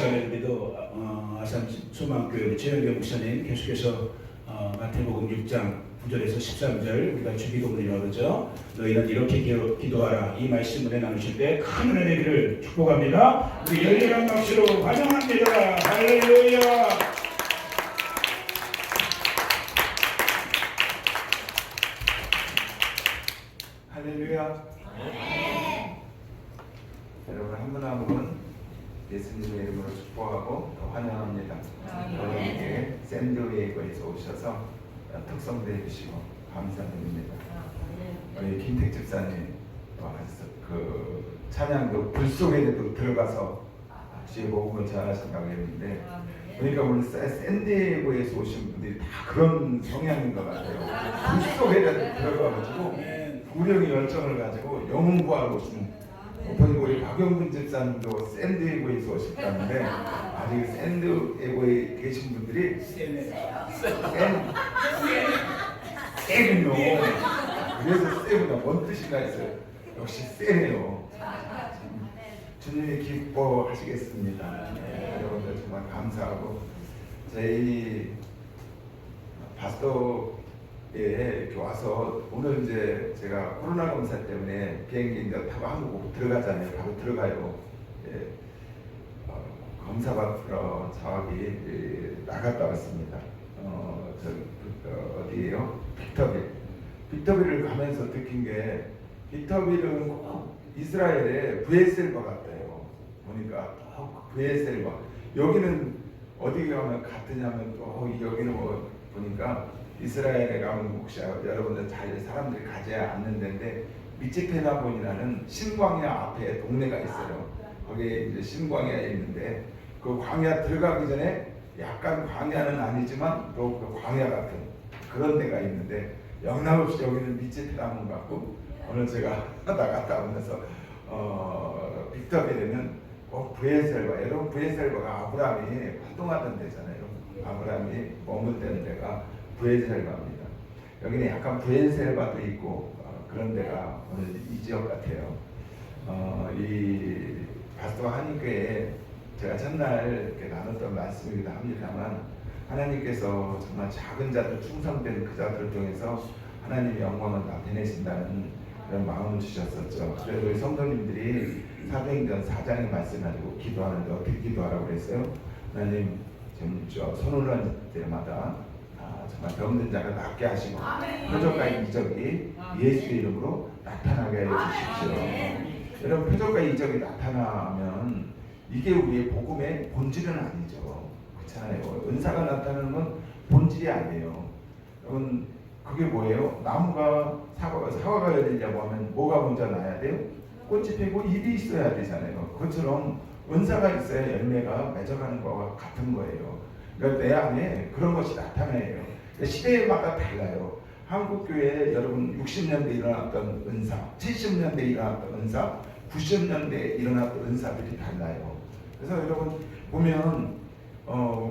우리도 아산 소망교회 최영경 목사님 계속해서 마태복음 6장 9절에서 13절 우리가 주기도문이라고 그러죠. 너희는 이렇게 기도하라. 이 말씀을 나누실 때 큰 은혜 되기를 축복합니다. 우리 열렬한 박수로 환영합니다. 할렐루야. 할렐루야. 여러분 한 분 한 분 예수님의 이름으로 축복하고 환영합니다. 여러분께 샌드웨이거에서 오셔서 특성도 해주시고 감사드립니다. 우리 김택 집사님 그 찬양도 불 속에도 들어가서 주의 복음을 전하신다고 했는데 그러니까 오늘 샌디에고에서 오신 분들이 다 그런 성향인 것 같아요. 불 속에 들어가가지고 구령의 열정을 가지고 영혼 구하러 오시는 보니까 우리 박영근 집사님도 샌디에고에서 오셨다는데 아직 샌디에고에 계신 분들이 세군요. 그래서 세구나 뭔 뜻인가 했어요. 역시 세네요. 주님이 기뻐하시겠습니다. 여러분들 정말 감사하고 저희 파스토 이렇게 와서 오늘 이제 제가 코로나 검사 때문에 비행기 이제 타고 한국 들어가잖아요. 바로 들어가요. 검사 받으러 저기 나갔다 왔습니다. 어디예요? 빅터빌을 가면서 느낀 게 빅터빌은 이스라엘의 브에셀바 같아요. 보니까 브에셀바. 여기는 어디 가면 같으냐면 또 여기는 뭐 보니까 이스라엘에 가면 혹시 여러분들 잘 사람들이 가지 않는 데인데 미치페나본이라는 신광야 앞에 동네가 있어요. 거기에 이제 신광야에 있는데 그 광야 들어가기 전에 약간 광야는 아니지만 또 그 광야 같은 그런 데가 있는데 영락없이 여기는 미치페나본 같고 오늘 제가 나갔다 오면서 빅터빌에는 브에셀바 여러분 브에셀바가 아브라함이 활동하던 데잖아요. 아브라함이 머물던 데가 브에셀바입니다. 여기는 약간 브에셀바도 있고 그런 데가 오늘 이 지역 같아요. 이 파스토 한인교회에 제가 첫날 이렇게 나눴던 말씀이기도 합니다만 하나님께서 정말 작은 자들 충성된 그 자들을 통해서 하나님의 영광을 나타내신다는 그런 마음을 주셨었죠. 그래서 우리 성도님들이 사도행전 4장의 말씀 가지고 기도하는데 어떻게 기도하라고 그랬어요? 하나님 지금 손 올라올 때마다 정말 병든 자가 낫게 하시고 표적과 이적이 예수의 이름으로 나타나게 해주십시오. 여러분 표적과 이적이 나타나면 이게 우리의 복음의 본질은 아니죠. 그렇잖아요. 은사가 나타나는 건 본질이 아니에요. 여러분 그게 뭐예요? 나무가 사과가 열리려고 하면 뭐가 먼저 나야 돼요? 꽃이 피고 잎이 있어야 되잖아요. 그것처럼 은사가 있어야 열매가 맺어가는 것과 같은 거예요. 그러니까 내 안에 그런 것이 나타나요. 시대마다 달라요. 한국교회에 여러분 60년대 일어났던 은사, 70년대 일어났던 은사, 90년대 일어났던 은사들이 달라요. 그래서 여러분 보면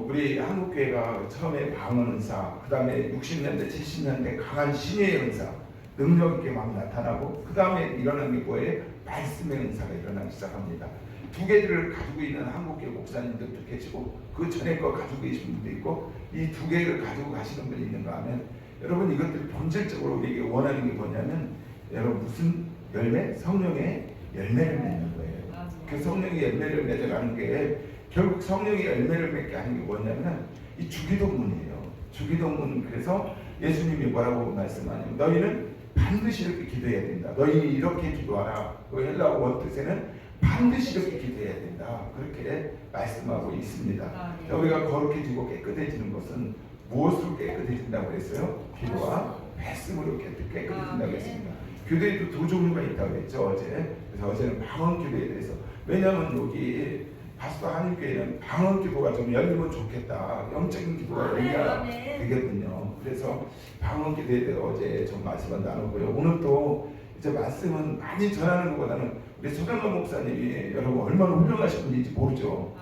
우리 한국교회가 처음에 방언 은사, 그 다음에 60년대, 70년대 강한 신의 은사, 능력 있게 막 나타나고 그 다음에 일어난 게 뭐예요? 말씀의 은사가 일어나기 시작합니다. 두 개를 가지고 있는 한국교회 목사님들도 계시고 그 전에 거 가지고 계신 분도 있고 이 두 개를 가지고 가시는 분이 있는가 하면 여러분 이것들이 본질적으로 우리에게 원하는 게 뭐냐면 여러분 무슨 열매? 성령의 열매를 맺는 거예요. 그 성령의 열매를 맺어가는 게 결국 성령의 열매를 맺게 하는 게 뭐냐면 이 주기도문이에요. 주기도문. 그래서 예수님이 뭐라고 말씀하냐면 너희는 반드시 이렇게 기도해야 된다. 너희 이렇게 기도하라. 그 헬라어 원뜻에는 반드시 이렇게 기도해야 된다. 그렇게 말씀하고 있습니다. 우리가 거룩해지고 깨끗해지는 것은 무엇으로 깨끗해진다고 했어요? 기도와 말씀으로 깨끗해진다고 했습니다. 교대에도 두 종류가 있다고 했죠. 어제. 그래서 어제는 방언 기도에 대해서. 왜냐하면 여기 파스토 한인교회는 방언 기도가 좀 열리면 좋겠다. 영적인 기도가 열려야 되거든요. 그래서 방언 기도에 대해서 어제 좀 말씀을 나누고요. 오늘 또 이제 말씀은 많이 전하는 것보다는 우리 서정관 목사님이 여러분 얼마나 훌륭하신 분인지 모르죠.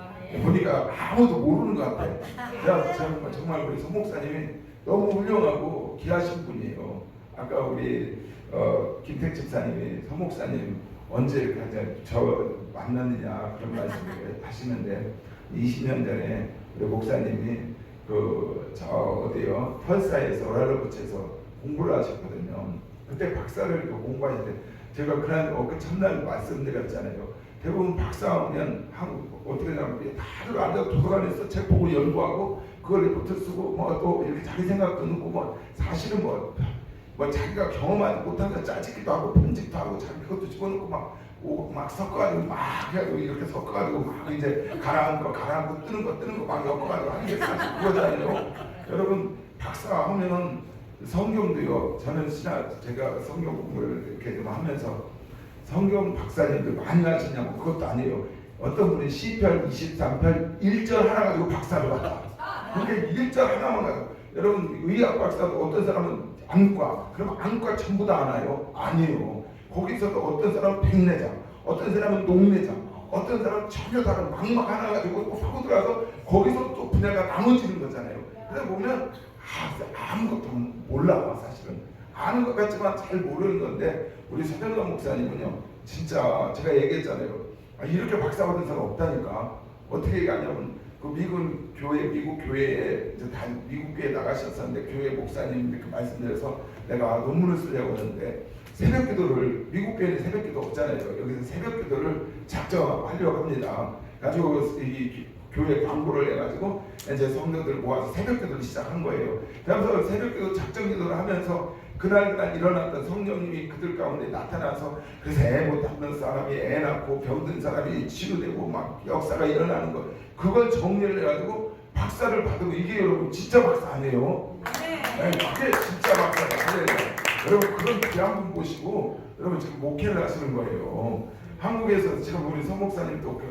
보니까 아무도 모르는 것 같아요. 정말 우리 서 목사님이 너무 훌륭하고 귀하신 분이에요. 아까 우리 김택 집사님이 서 목사님 언제 저 만났느냐 그런 말씀을 하시는데 20년 전에 우리 목사님이 저 어디요 펄사에서 오랄로브치에서 공부를 하셨거든요. 그때 박사를 공부하실 때 제가 그날 그 첫날 말씀드렸잖아요. 대부분 박사하면 한국 어떻게 하냐면 다들 앉아서 도서관에서 책 보고 연구하고 그걸 리포트 쓰고 뭐 또 이렇게 자기 생각도 넣고 뭐 사실은 뭐 자기가 경험하지 못한 거 짜증기도 하고 편집도 하고 자기 그것도 집어넣고 막 섞어가지고 막 해가지고 이렇게 섞어가지고 막 이제 가라앉고 뜨는 거 막 엮어가지고 하는 게 사실 그거잖아요. 여러분 박사 하면은 성경도요. 저는 제가 성경 공부를 이렇게 좀 하면서 성경 박사님들 많이 하시냐고 그것도 아니에요. 어떤 분이 시편 23편 1절 하나 가지고 박사를 받아. 그러니까 1절 하나만 가지고 여러분 의학 박사도 어떤 사람은 안과 그럼 안과 전부 다 아나요? 아니에요. 거기서도 어떤 사람은 백내장, 어떤 사람은 녹내장, 어떤 사람은 전혀 다른 막막 하나 가지고 또 파고 들어가서 거기서 또 분야가 나눠지는 거잖아요. 그래서 보면 아무것도 몰라 사실은. 아는 것 같지만 잘 모르는 건데 우리 서정관 목사님은요 진짜 제가 얘기했잖아요. 이렇게 박사 받은 사람 없다니까. 어떻게 얘기하냐면 그 미국 교회에 이제 다 미국 교회에 나가셨었는데 교회 목사님 이렇게 말씀드려서 내가 논문을 쓰려고 하는데 새벽기도를 미국 교회는 새벽기도 없잖아요. 여기서 새벽기도를 작정하려고 합니다. 가지고 이 교회 광고를 해가지고 이제 성도들 모아서 새벽기도를 시작한 거예요. 그래서 새벽기도 작정기도를 하면서 그날 일어났던 성령님이 그들 가운데 나타나서 그래서 애 못 낳는 사람이 애 낳고 병든 사람이 치료되고 막 역사가 일어나는 거 그걸 정리를 해가지고 박사를 받으고 이게 여러분 진짜 박사 아니에요? 네, 그게 진짜 박사다. 여러분 그런 귀한 분 보시고 여러분 지금 목회를 하시는 거예요. 한국에서 지금 우리 서 목사님도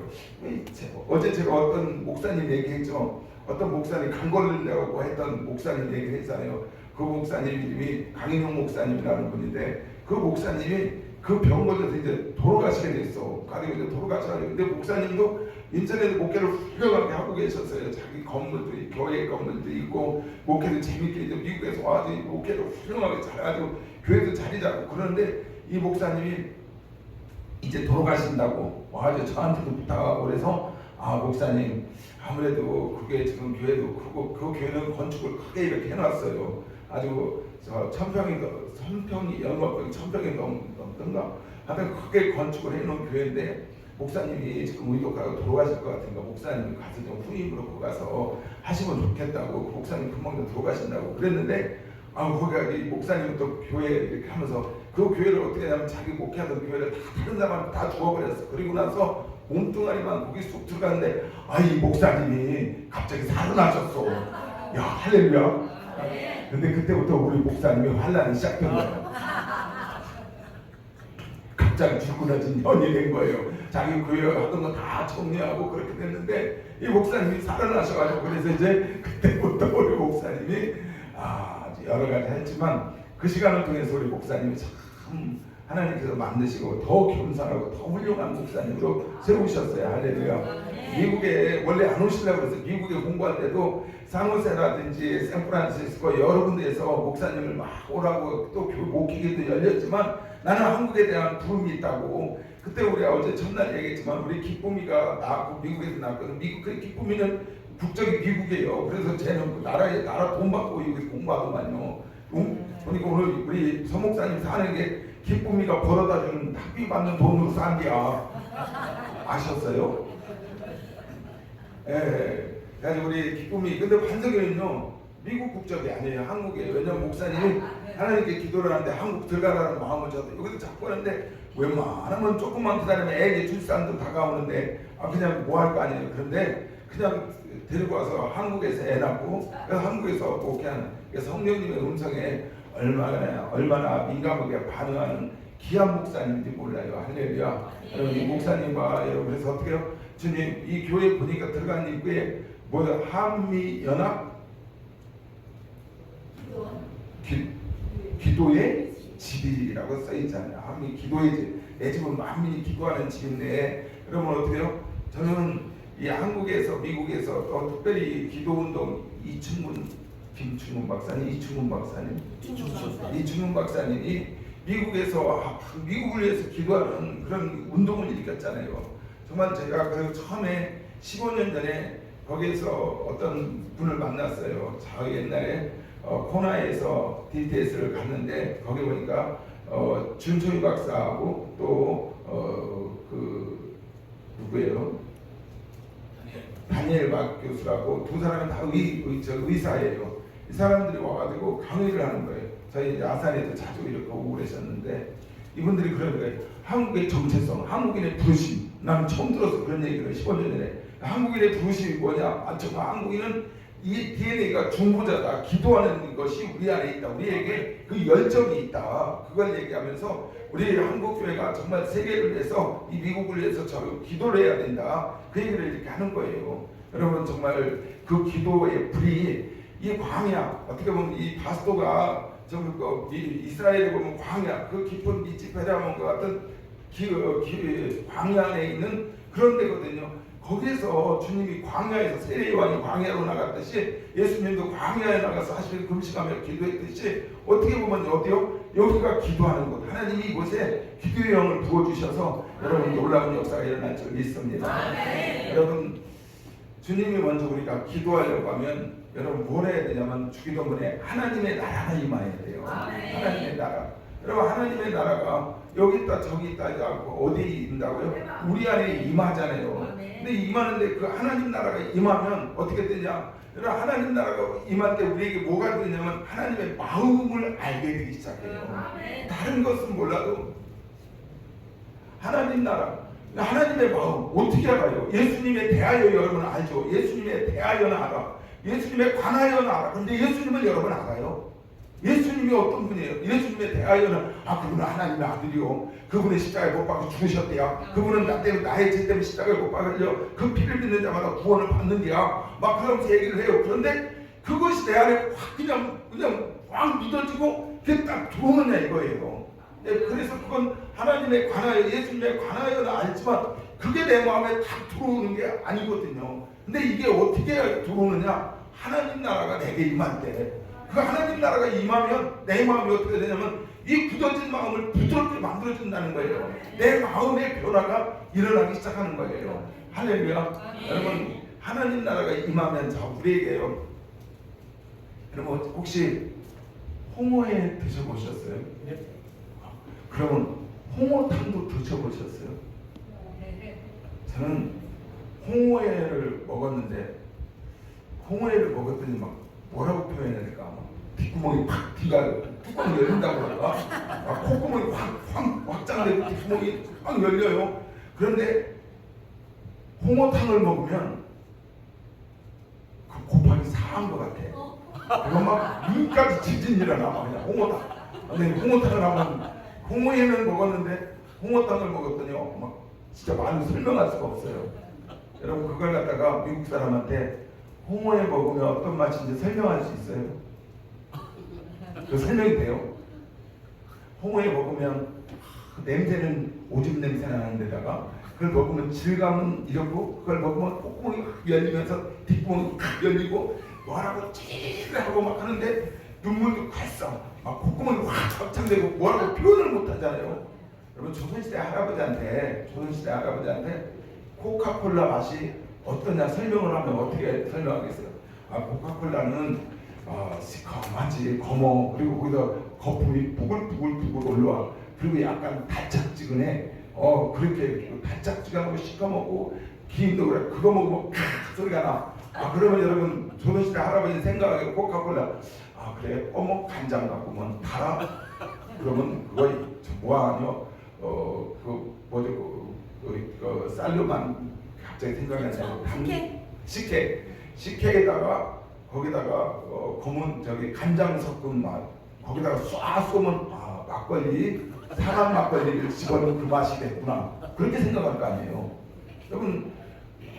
어제 제가 어떤 목사님 얘기했죠. 어떤 목사님 간 걸린다고 했던 목사님 얘기를 했잖아요. 그 목사님 이름이 강인용 목사님이라는 분인데 그 목사님이 그 병 걸려서 이제 돌아가시게 됐어. 가지고 이제 돌아가셔가지고 근데 목사님도 인터넷 목회를 훌륭하게 하고 계셨어요. 자기 건물도 교회 건물도 있고 목회도 재밌게 이제 미국에서 와서 목회를 훌륭하게 잘해가지고 교회도 자리 잡고 그러는데 이 목사님이 이제 돌아가신다고 와가지고 저한테도 부탁하고 그래서 목사님 아무래도 그게 지금 교회도 크고 그 교회는 건축을 크게 이렇게 해놨어요. 아주 저 1000평이 연거평 1000평이 넘던가 하여튼 크게 건축을 해놓은 교회인데 목사님이 지금 의독하고 돌아가실 것 같으니까 목사님이 가서 좀 후임으로 가서 하시면 좋겠다고 그 목사님 금방 돌아가신다고 그랬는데 거기가 이 목사님은 또 교회 이렇게 하면서 그 교회를 어떻게 하냐면 자기 목회하던 교회를 다 다른 사람 다 죽어버렸어. 그리고 나서 몸뚱아리만 거기 쑥 들어갔는데 이 목사님이 갑자기 살아나셨어. 야 할렐루야. 근데 그때부터 우리 목사님이 환란이 시작된 거예요. 갑자기 죽어나진 년이 된 거예요. 자기 교회 하던 거 다 정리하고 그렇게 됐는데 이 목사님이 살아나셔가지고 그래서 이제 그때부터 우리 목사님이 여러 가지 했지만 그 시간을 통해서 우리 목사님이 참 하나님께서 만드시고 더 겸손하고 더 훌륭한 목사님으로 세우셨어요. 할렐루야. 미국에 원래 안 오시려고 그래서 미국에 공부할 때도 산호세라든지 샌프란시스코 여러 군데에서 목사님을 막 오라고 또 목회기도 열렸지만 나는 한국에 대한 부름이 있다고 그때 우리가 어제 첫날 얘기했지만 우리 기쁨이가 낳고 미국에서 낳거든. 그 기쁨이는 국적이 미국이에요. 그래서 쟤는 나라 돈 받고 여기 공부하더만요. 그러니까 오늘 우리 서 목사님 사는 게 기쁨이가 벌어다 주는 학비 받는 돈으로 산 게야. 아셨어요? 예. 그래서 우리 기쁨이 근데 반석이는요 미국 국적이 아니에요. 한국이에요. 왜냐면 목사님이 하나님께 기도를 하는데 한국 들어가라는 마음을 줘서 여기서 자꾸 하는데 웬만하면 조금만 기다리면 애기 출산도 다가오는데 그냥 뭐 할 거 아니에요. 그런데 그냥 데리고 와서 한국에서 애 낳고 그래서 한국에서 목회하는 성령님의 음성에 얼마나 민감하게 반응하는 귀한 목사님인지 몰라요. 할렐루야. 여러분 이 목사님과 여러분 그래서 어떻게 해요? 주님 이 교회 보니까 들어간 입구에 한미연합 기도의 집이라고 써있잖아요. 한미 기도의 집. 내 집은 한민이 기도하는 집인데 여러분 어떻게 해요? 저는 이 한국에서 미국에서 또 특별히 기도운동 김충문 박사님이 미국에서 미국을 위해서 기도하는 그런 운동을 일으켰잖아요. 정말 제가 그래서 처음에 15년 전에 거기에서 어떤 분을 만났어요. 저 옛날에 코나에서 DTS를 갔는데 거기 보니까 준초희 박사하고 또 그 누구예요? 다니엘 박 교수라고 두 사람은 다 의사예요. 이 사람들이 와가지고 강의를 하는 거예요. 저희 아산에도 자주 이렇게 오고 그러셨는데 이분들이 그런 거예요. 한국의 정체성, 한국인의 부르심. 나는 처음 들어서 그런 얘기를 15년 전에. 한국인의 부르심이 뭐냐? 정말 한국인은 이 DNA가 중보자다. 기도하는 것이 우리 안에 있다. 우리에게 그 열정이 있다. 그걸 얘기하면서 우리 한국교회가 정말 세계를 위해서 이 미국을 위해서 저 기도를 해야 된다. 그 얘기를 이렇게 하는 거예요. 여러분 정말 그 기도의 불이 이 광야 어떻게 보면 이 바스도가 이스라엘에 보면 광야 그 깊은 미치페라몬과 같은 광야 안에 있는 그런 데거든요. 거기에서 주님이 광야에서 세례요한이 광야로 나갔듯이 예수님도 광야에 나가서 40일 금식하며 기도했듯이 어떻게 보면 어디요? 여기가 기도하는 곳. 하나님이 이곳에 기도의 영을 부어주셔서 여러분 놀라운 역사가 일어날 줄 믿습니다. 여러분 주님이 먼저 우리가 기도하려고 하면 여러분 뭘 해야 되냐면 주기도문에 하나님의 나라가 임해야 돼요. 하나님의 나라. 여러분 하나님의 나라가 여기 있다 저기 있다 하고 어디에 있다고요? 우리 안에 임하잖아요. 근데 임하는데 그 하나님 나라가 임하면 어떻게 되냐? 여러분 하나님 나라가 임할 때 우리에게 뭐가 되냐면 하나님의 마음을 알게 되기 시작해요. 다른 것은 몰라도 하나님 나라, 하나님의 마음 어떻게 알아요? 예수님에 대하여 여러분 알죠? 예수님에 대하여는 알아. 예수님에 관하여는 알아. 근데 예수님은 여러분 알아요? 예수님이 어떤 분이에요? 예수님에 대하여는 그분은 하나님의 아들이요. 그분의 십자가에 못 박혀 죽으셨대요. 그분은 나 때문에 나의 죄 때문에 십자가에 못 박혀 그 피를 믿는 자마다 구원을 받는데야. 막 그러면서 얘기를 해요. 그런데 그것이 내 안에 확 그냥 확 믿어지고 그게 딱 들어오느냐 이거예요. 네, 그래서 그건 하나님에 관하여 예수님에 관하여는 알지만 그게 내 마음에 딱 들어오는 게 아니거든요. 근데 이게 어떻게 들어오느냐? 하나님 나라가 내게 임할 때 그 하나님 나라가 임하면 내 마음이 어떻게 되냐면 이 굳어진 마음을 부드럽게 만들어준다는 거예요. 내 마음의 변화가 일어나기 시작하는 거예요. 할렐루야. 여러분 하나님 나라가 임하면 자 우리에게요. 여러분 혹시 홍어회 드셔보셨어요? 네. 그러면 홍어탕도 드셔보셨어요? 저는 홍어회를 먹었는데 홍어회를 먹었더니 막 뭐라고 표현해야 될까? 뒷구멍이 팍 뒤가 뚜껑이 열린다고 할까? 콧구멍이 확장되고 뒷구멍이 확 열려요. 그런데 홍어탕을 먹으면 그 곱하기 4한 것 같아. 그거 막 눈까지 지진 일어나 그냥 홍어탕. 근데 홍어탕을 하면 홍어회는 먹었는데 홍어탕을 먹었더니 막 진짜 말로 설명할 수가 없어요. 여러분 그걸 갖다가 미국 사람한테 홍어회 먹으면 어떤 맛인지 설명할 수 있어요? 그 설명이 돼요. 홍어회 먹으면 그 냄새는 오줌 냄새 나는 데다가 그걸 먹으면 질감은 이렇고 그걸 먹으면 콧구멍이 확 열리면서 뒷구멍이 확 열리고 뭐라고 찌르하고 막 하는데 눈물도 콸싸 막 콧구멍이 확 확장되고 뭐라고 표현을 못 하잖아요. 여러분 조선시대 할아버지한테 코카콜라 맛이 어떠냐 설명을 하면 어떻게 설명하겠어요? 코카콜라는 시커멓지 검어 그리고 거기다 거품이 부글부글 올라와 그리고 약간 달짝지근해 그렇게 달짝지근하고 시커멓고 기름도 그래 그거 먹으면 소리가 나. 그러면 여러분 조선시대 할아버지 생각하기에 코카콜라 그래 어머 간장 갖고면 달아 그러면 그거 뭐하냐 그 뭐죠 그 쌀로만 갑자기 생각이 나요. 식혜에다가 거기다가 검은 간장 섞은 맛 거기다가 쏴 쏘면 막걸리 사람 막걸리를 집어넣은 그 맛이 됐구나 그렇게 생각할 거 아니에요. 여러분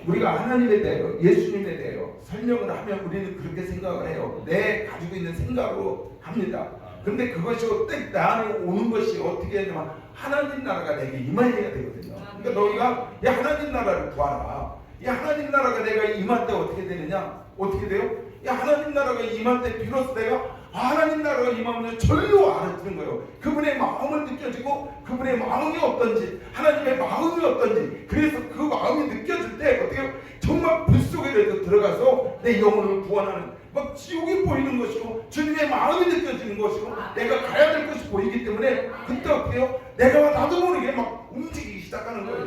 우리가 하나님에 대하여 예수님에 대하여 설명을 하면 우리는 그렇게 생각을 해요. 내 가지고 있는 생각으로 합니다. 그런데 그것이 내 안에 오는 것이 어떻게 하냐면 하나님 나라가 내게 임해야 되거든요. 그러니까 너희가 야 하나님 나라를 구하라. 야 하나님 나라가 내가 임할 때 어떻게 되느냐? 어떻게 돼요? 야 하나님 나라가 임할 때 비로소 내가 하나님 나라가 임하면 절로 알아듣는 거예요. 그분의 마음을 느껴지고 그분의 마음이 어떤지 하나님의 마음이 어떤지 그래서 그 마음이 느껴질 때 어떻게 내 영혼을 구원하는 막 지옥이 보이는 것이고 주님의 마음이 느껴지는 것이고 내가 가야 될 것이 보이기 때문에 그때 어떻게 해요? 내가 나도 모르게 막 움직이기 시작하는 거예요.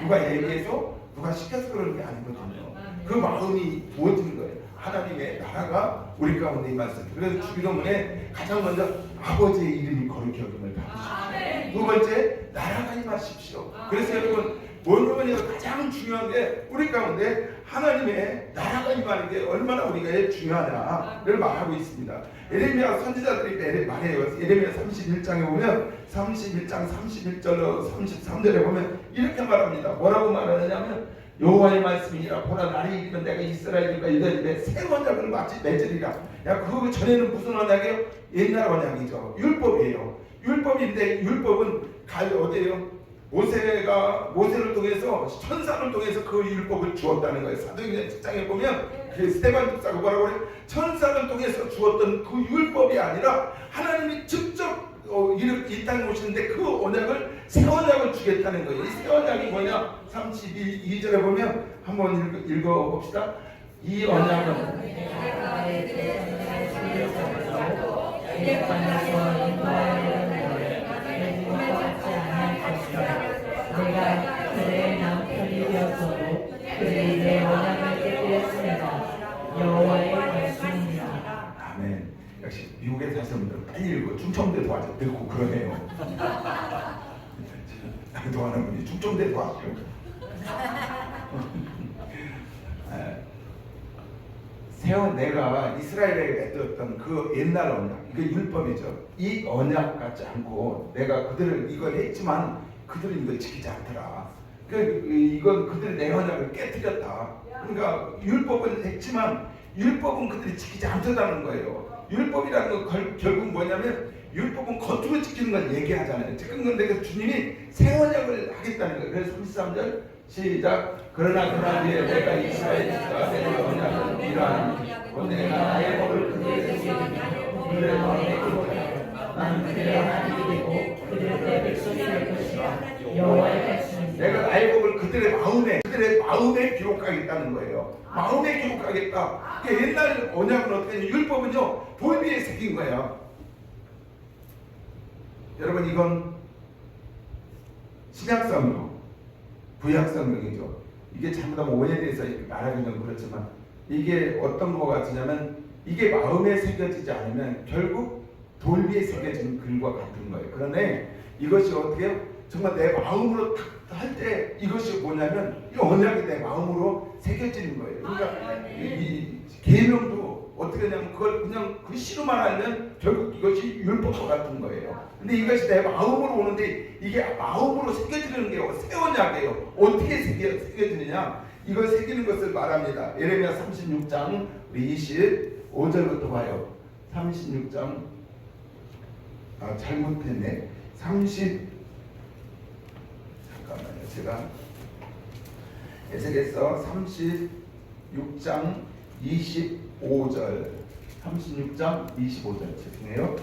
누가 얘기해서 누가 시켜서 그러는 게 아니거든요. 그 마음이 부어지는 거예요. 하나님의 나라가 우리 가운데 임하셨어요. 그래서 주기도문에 가장 먼저 아버지의 이름이 거룩히 여김을 받으십시오. 두 번째 나라가 임하십시오. 그래서 여러분 뭐냐면 가장 중요한 게 우리 가운데 하나님의 나라가 임하는 게 얼마나 우리가 중요하냐를 말하고 있습니다. 예레미야 선지자들이 말해요. 예레미야 31장에 보면 31장 31절로 33절에 보면 이렇게 말합니다. 뭐라고 말하느냐면 여호와의 말씀이니라 보라 날이 이르면 내가 이스라엘과 유다 집에 새 언약을 마치 맺으리라. 야 그 전에는 무슨 언약이에요? 옛날 언약이죠. 율법이에요. 율법인데 율법은 어디에요? 모세를 통해서 천사를 통해서 그 율법을 주었다는 거예요. 사도행전 10장에 보면 그 스데반 집사가 뭐라고 그래요? 천사를 통해서 주었던 그 율법이 아니라 하나님이 직접 이 땅에 오시는데 그 언약을 새 언약을 주겠다는 거예요. 이 새 언약이 뭐냐? 32절에 보면 한번 읽어봅시다. 이 언약은 내가 그의 남편이 되었어도 그의 내 언약을 깨뜨렸습니다. 여호와의 말씀입니다. 아멘. 역시 미국에 사시는 분들 빨리 읽고 충청대도 아주 듣고 그러네요. 도하는 분이 충청대도 아주 내가 이스라엘에게 맺었던 그 옛날 언약, 이거 율법이죠. 이 언약 같지 않고 내가 그들을 이걸 했지만 그들은 이걸 지키지 않더라. 이건 그들이 내 언약을 깨뜨렸다. 그러니까 율법은 했지만 율법은 그들이 지키지 않더라는 거예요. 율법이라는 건 결국 뭐냐면 율법은 겉으로 지키는 걸 얘기하잖아요. 지금 근데 주님이 새 언약을 하겠다는 거예요. 그래서 33절 시작. 그러나 뒤에 내가 이스라엘과 내 언약을 이러하니 내가 나의 법을 그들에게 그들의 마음에 기록하여 나는 그들의 하나님이 되고 그들의 내 백성이 될 것이다. 여호와의 말씀입니다. 내가 나의 법을 그들의 마음에 기록하겠다는 거예요. 마음에 기록하겠다. 그러니까 옛날 언약은 어떻게 했냐? 율법은요 돌 위에 새긴 거예요. 여러분 이건 신약성으로 구약성경이죠. 이게 잘못하면 오해돼서 말하기는 좀 그렇지만 이게 어떤 것 같으냐면 이게 마음에 새겨지지 않으면 결국 돌 위에 새겨진 글과 같은 거예요. 그런데 이것이 어떻게 해요? 정말 내 마음으로 딱 할 때 이것이 뭐냐면 이 언약이 내 마음으로 새겨지는 거예요. 그러니까 이 계명도 어떻게 하냐면 그걸 그냥 글씨로만 알면 결국 이것이 율법과 같은 거예요. 근데 이것이 내 마음으로 오는데 이게 마음으로 새겨지는 게 새 언약이에요. 어떻게 새겨지느냐? 이걸 새기는 것을 말합니다. 예레미야 36장 우리 25절부터 봐요. 36장 잘못했네. 잠깐만요. 제가 에스겔서 36장 25절 36장 25절 죄송해요.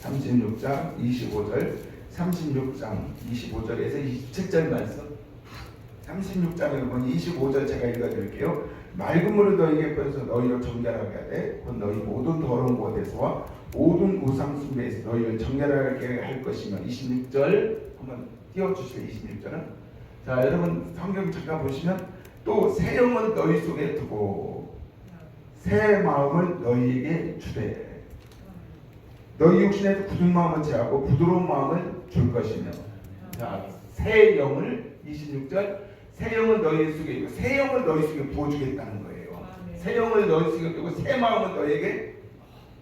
36장 25절 36장 25절에서 27절 말씀 36장에 보면 25절 제가 읽어드릴게요. 맑은 물을 너희에게 뿌려서 너희를 정결하게 하되 곧 너희 모든 더러운 곳에서와 모든 우상 숭배에서 너희를 정결하게 할 것이며 26절 한번 띄워주세요. 26절은 자 여러분 성경 잠깐 보시면 또 새 영은 너희 속에 두고 새 마음을 너희에게 주되 너희 육신에서 굳은 마음을 제하고 부드러운 마음을 줄 것이며 자 새 영을 26절 새 영을 너희 속에 있고 새 영을 너희 속에 부어주겠다는 거예요. 새 영을 너희 속에 두고 새 마음을 너희에게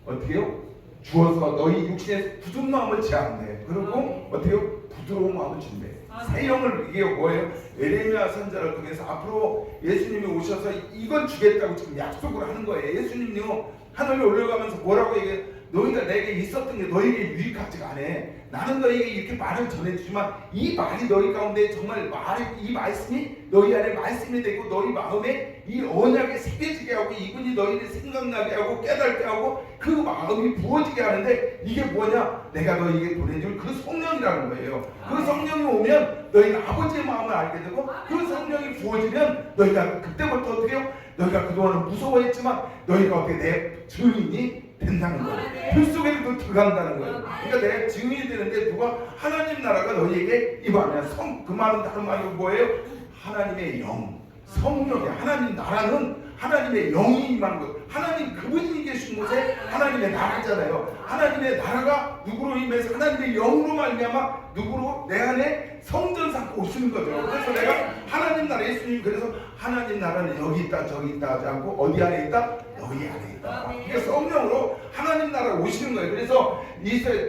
어떻게 해요? 주어서 너희 육신에서 굳은 마음을 제한대. 그리고 어떻게 해요? 부드러운 마음을 준대. 새 영을 이게 뭐예요? 예레미야 선지자를 통해서 앞으로 예수님이 오셔서 이건 주겠다고 지금 약속을 하는 거예요. 예수님이요 하늘에 올라가면서 뭐라고 얘기해? 너희가 내게 있었던 게 너희에게 유익하지가 않아. 나는 너희에게 이렇게 말을 전해주지만 이 말이 너희 가운데 정말 이 말씀이 너희 안에 말씀이 되고 너희 마음에 이 언약에 새겨지게 하고 이분이 너희를 생각나게 하고 깨닫게 하고 그 마음이 부어지게 하는데 이게 뭐냐? 내가 너에게 보내줄 그 성령이라는 거예요. 그 성령이 오면 너희가 아버지의 마음을 알게 되고 그 성령이 부어지면 너희가 그때부터 어떻게 해요? 너희가 그동안은 무서워했지만 너희가 어떻게 내 증인이 된다는 거예요. 그 속에도 들어간다는 거예요. 그러니까 내 증인이 되는데 누가 하나님 나라가 너희에게 임하면 그 말은 다른 말로 뭐예요? 하나님의 영, 성령이 하나님 나라는 하나님의 영이 임한 것. 하나님 그분이 계신 곳에 하나님의 나라잖아요. 하나님의 나라가 누구로 임해서 하나님의 영으로 말미암아 누구로 내 안에 성전 삼고 오시는 거죠. 그래서 내가 하나님 나라 예수님 그래서 하나님 나라는 여기 있다 저기 있다 하지 않고 어디 안에 있다? 너희 안에 있다. 이게 성령으로 하나님 나라 오시는 거예요. 그래서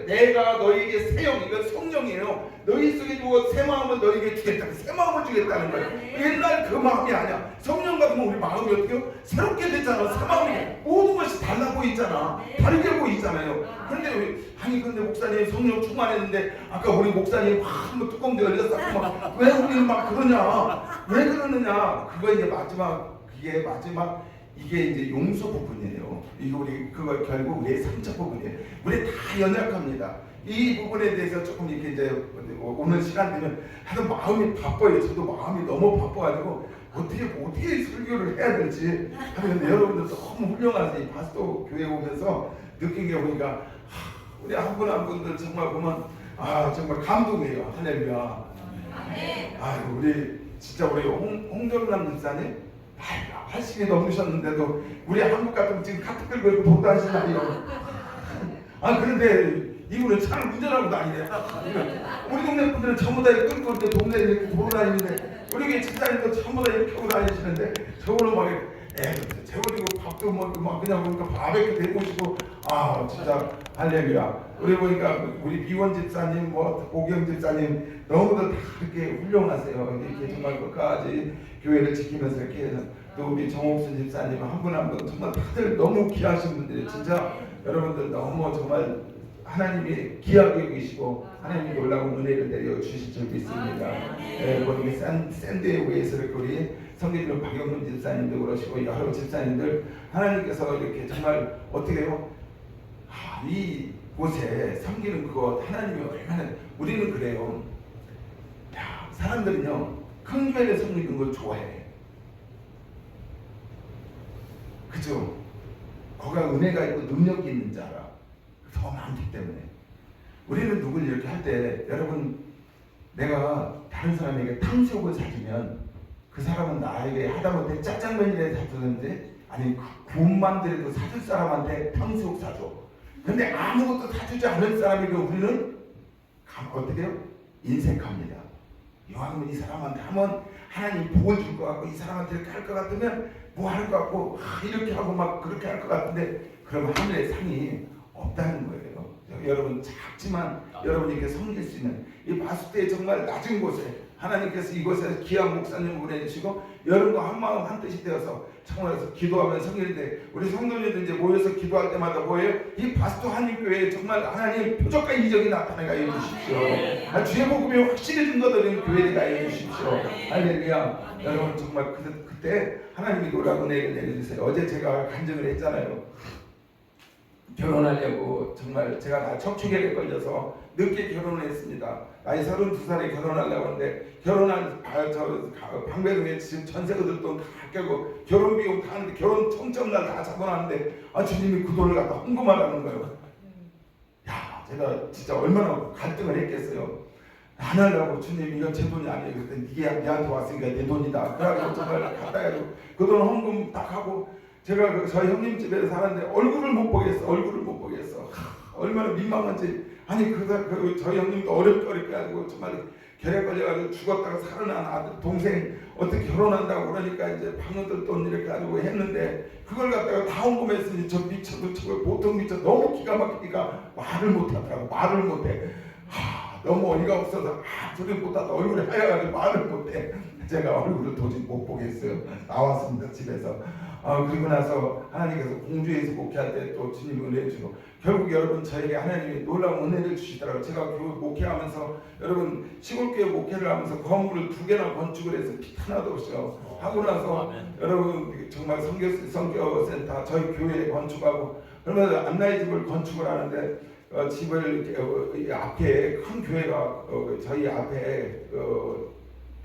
내가 너희에게 새 영, 이건 성령이에요. 너희 속에 두고 새 마음을 너희에게 주겠다. 새 마음을 주겠다는 거예요. 옛날 그 마음이 아니야. 성령 받으면 우리 마음이 어떻게요? 새롭게 됐잖아. 새 마음이 모든 것이 달라 보이잖아. 다르게 보이잖아요. 그런데 근데 목사님 성령 충만했는데 아까 우리 목사님 한번 뚜껑도 열렸었고 왜 우리는 막 그러냐? 왜 그러느냐? 그거 이제 마지막 이게 이제 용서 부분이에요. 이거 우리 그거 결국 우리의 3차 부분이에요. 우리 다 연약합니다. 이 부분에 대해서 조금 이렇게 이제 오늘 시간 되면 하여튼 마음이 바빠요. 저도 마음이 너무 바빠가지고 어떻게 설교를 해야 될지 하는데 여러분들 너무 훌륭하세요. 이 파스토 교회 오면서 느낀 게 보니까 우리 한 분 한 분들 정말 보면 정말 감동이에요. 할렐루야. 아이고 우리 진짜 우리 홍정남 집사님 80이 넘으셨는데도 우리 한국 같으면 지금 카트 끌고 이렇게 보고 다니시나요? 그런데 이분은 차를 운전하고 다니네. 우리 동네 분들은 전부 다 이렇게 끌고 이렇게 동네에 이렇게 보고 다니는데 우리 집사님도 전부 다 이렇게 하고 다니시는데 저거는 막 재워지고 밥도 막 그냥 보니까 바베큐 대고 싶고 진짜 할렐루야. 우리 보니까 우리 비원 집사님 오경 집사님 너무도 다 이렇게 훌륭하세요. 이렇게 정말 끝까지 교회를 지키면서 이렇게 해서 또 우리 정옥순 집사님 한 분 한 분 정말 다들 너무 귀하신 분들이 진짜 여러분들 너무 정말 하나님이 귀하게 여기시고 하나님이 놀라운 은혜를 내려 주실 줄 믿습니다. 우리 샌드웨이에서 우리 성계준 박영문 집사님도 그러시고 여러 집사님들 하나님께서 이렇게 정말 어떻게 해요? 이 곳에 섬기는 그것 하나님이 얼마나 우리는 그래요. 사람들은요 큰 교회를 섬기는 걸 좋아해. 그죠? 거기가 은혜가 있고 능력이 있는 줄 알아. 더 많기 때문에 우리는 누굴 이렇게 할 때 여러분 내가 다른 사람에게 탕수육을 사주면 그 사람은 나에게 하다못해 짜장면이라도 사주는데 아니 구운 만두라도 사줄 사람한테 탕수육 사줘. 근데 아무것도 사주지 않을 사람에게 우리는 어떻게 해요? 인색합니다. 이왕이면 이 사람한테 하면 하나님 복을 줄 것 같고 이 사람한테 이렇게 할 것 같으면 뭐 할 것 같고 이렇게 하고 막 그렇게 할 것 같은데 그러면 하늘의 상이 없다는 거예요. 여러분 작지만 여러분이 이렇게 섬길 수 있는 이 바수대의 정말 낮은 곳에 하나님께서 이곳에 귀한 목사님을 보내주시고 여러분과 한 마음 한 뜻이 되어서 청원해서 기도하면 성일인데 우리 성도님들 이제 모여서 기도할 때마다 뭐예요? 이 바스토 한인교회에 정말 하나님 표적과 이적이 나타나게 하여 주십시오. 주의 복음이 확실해진 것들은 교회에 가여 주십시오. 할렐루야. 여러분 정말 그때 하나님이 놀라운 은혜를 내려주세요. 어제 제가 간증을 했잖아요. 결혼하려고 정말 제가 다 척추계에 걸려서 늦게 결혼을 했습니다. 나이 32살에 결혼하려고 하는데 결혼한 방배동에 지금 전세거들 돈 다 깨고 결혼 비용 다 하는데 결혼 청첩날 다 잡아놨는데 주님이 그 돈을 갖다 헌금하라는 거예요. 제가 진짜 얼마나 갈등을 했겠어요. 안 하려고 주님 이건 제 돈이 아니에요. 그랬더니 이게 니한테 왔으니까 내 돈이다. 그래가지고 정말 갖다 해가지고 그 돈 헌금 딱 하고 제가 저희 형님 집에 사는데 얼굴을 못 보겠어. 얼마나 민망한지. 아니 저희 형님도 어렵게 하고 정말 결핵 걸려가지고 죽었다가 살아난 아들 동생 어떻게 결혼한다고 그러니까 이제 방어들 돈 이렇게 가지고 했는데 그걸 갖다가 다 헌금했으니 저 미쳐도 저걸 보통 미쳐 너무 기가 막히니까 말을 못하더라고. 말을 못해. 너무 어이가 없어서 소리 못하다 얼굴이 하얘가지고 말을 못해. 제가 얼굴을 도저히 못 보겠어요. 나왔습니다 집에서. 그리고 나서 하나님께서 공주에서 목회할 때 또 주님 은혜 주고 결국 여러분 저에게 하나님이 놀라운 은혜를 주시더라고요. 제가 목회하면서 여러분 시골교회 목회를 하면서 건물을 2개나 건축을 해서 피 하나도 없어요. 하고 나서 여러분 정말 선교센터 저희 교회에 건축하고 그러면 안나의 집을 건축을 하는데 집을 앞에 큰 교회가 저희 앞에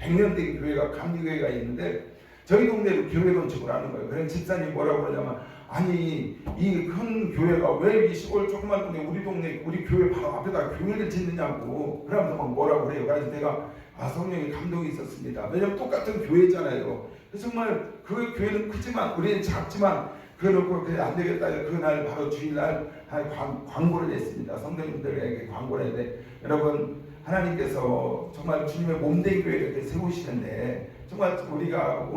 100년 된 교회가 감리교회가 있는데 저희 동네로 교회 건축을 하는 거예요. 그래서 집사님 뭐라고 그러냐면 아니 이 큰 교회가 왜 이 시골 조그만 동네 우리 동네 우리 교회 바로 앞에다 교회를 짓느냐고 그러면서 막 뭐라고 그래요. 그래서 내가 성령의 감동이 있었습니다. 왜냐면 똑같은 교회잖아요. 그래서 정말 그 교회는 크지만 우리는 작지만 그래놓고 그래 안 되겠다. 그날 바로 주일날 광고를 냈습니다. 성도님들에게 광고를 했는데 여러분 하나님께서 정말 주님의 몸된 교회를 이렇게 세우시는데 정말 우리가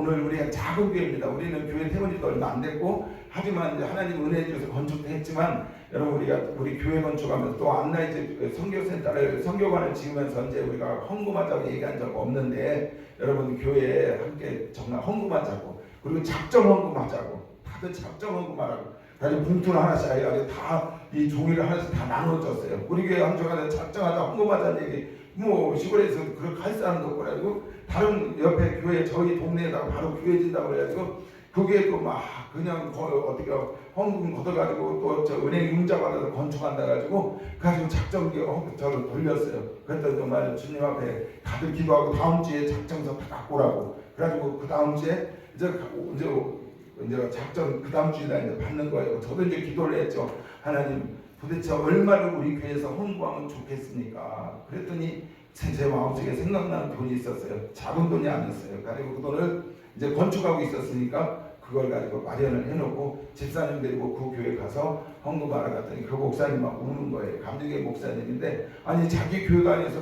작은 교회입니다. 우리는 교회 세운 지도 얼마 안 됐고 하지만 이제 하나님 은혜 주셔서 건축도 했지만 여러분 우리 교회 건축하면서 또 안나의 집 선교센터를 선교관을 지으면서 이제 우리가 헌금하자고 얘기한 적 없는데 여러분 교회에 함께 정말 헌금하자고 그리고 작정 헌금하자고 다들 작정 헌금하라고 다들 봉투를 하나씩 해가지고 다 이 종이를 하나씩 다 나눠줬어요. 우리 교회 한쪽에 작정하자 헌금하자는 얘기 뭐 시골에서 그렇게 할 사람도 없고 그래가지고 다른 옆에 교회 저희 동네에다가 바로 교회 진다고 그래가지고 그게 또 막 그냥 어떻게 헌금 걷어가지고 또 저 은행 융자 받아서 건축한다 가지고 그래가지고 작정기 저를 돌렸어요. 그랬더니 정말 주님 앞에 다들 기도하고 다음 주에 작정서 다 갖고 오라고 그래가지고 그 다음 주에 이제 작정 그 다음 주에 이제 받는 거예요. 저도 이제 기도를 했죠. 하나님 도대체 얼마를 우리 교회에서 헌금하면 좋겠습니까? 그랬더니 제 마음속에 생각나는 돈이 있었어요. 작은 돈이 아니었어요. 그리고 그 돈을 이제 건축하고 있었으니까 그걸 가지고 마련을 해놓고 집사님 데리고 그 교회 가서 헌금하러 갔더니 그 목사님 막 우는 거예요. 감리교회 목사님인데 아니 자기 교회관에서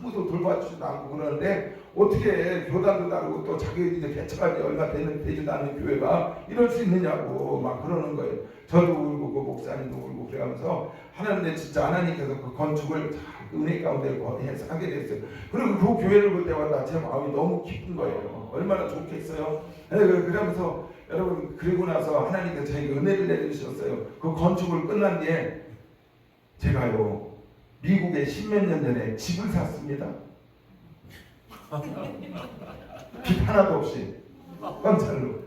아무도 돌봐주지도 않고 그러는데 어떻게 교단도 다르고 또 자기 이제 개척한 지 얼마 되지도 않는 교회가 이럴 수 있느냐고 막 그러는 거예요. 저도 울고 그 목사님도 울고 그러면서 하나님 진짜 하나님께서 그 건축을 은혜 가운데 해서 하게 됐어요. 그리고 그 교회를 볼 때마다 제 마음이 너무 기쁜 거예요. 얼마나 좋겠어요. 그러면서 여러분 그리고 나서 하나님께서 저에게 은혜를 내려주셨어요. 그 건축을 끝난 뒤에 제가요 미국에 10몇 년 전에 집을 샀습니다. 빚 하나도 없이 건찰로.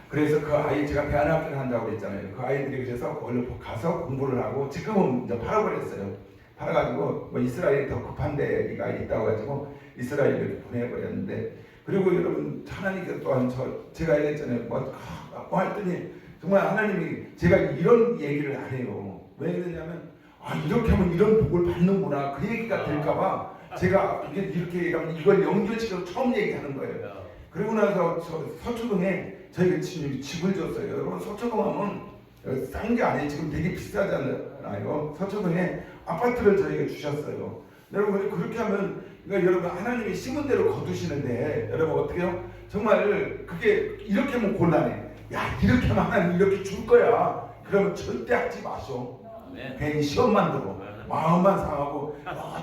그래서 그 아이 제가 대안학교를 한다고 그랬잖아요. 그 아이들이 그래서 얼른 가서 공부를 하고 지금은 이제 팔아버렸어요. 팔아가지고 뭐 이스라엘이 더 급한 데가 있다고 가지고 이스라엘을 보내버렸는데 그리고 여러분 하나님께서 또한 제가 얘기했잖아요. 뭐 했더니 정말 하나님이 제가 이런 얘기를 안 해요. 왜 그러냐면 이렇게 하면 이런 복을 받는구나 그 얘기가 될까봐 제가 이렇게 얘기하면 이걸 연결시켜서 처음 얘기하는 거예요. 그리고 나서 서초동에 저희가 집을 줬어요. 여러분 서초동 하면 싼 게 아니에요. 지금 되게 비싸잖아요. 서초동에 아파트를 저희가 주셨어요. 여러분 그렇게 하면 그러니까 여러분 하나님이 심은 대로 거두시는데 여러분 어떻게 해요? 정말 그게 이렇게 하면 곤란해. 야 이렇게 하면 하나님 이렇게 줄 거야. 그러면 절대 하지 마셔. 괜히 시험만 들고 마음만 상하고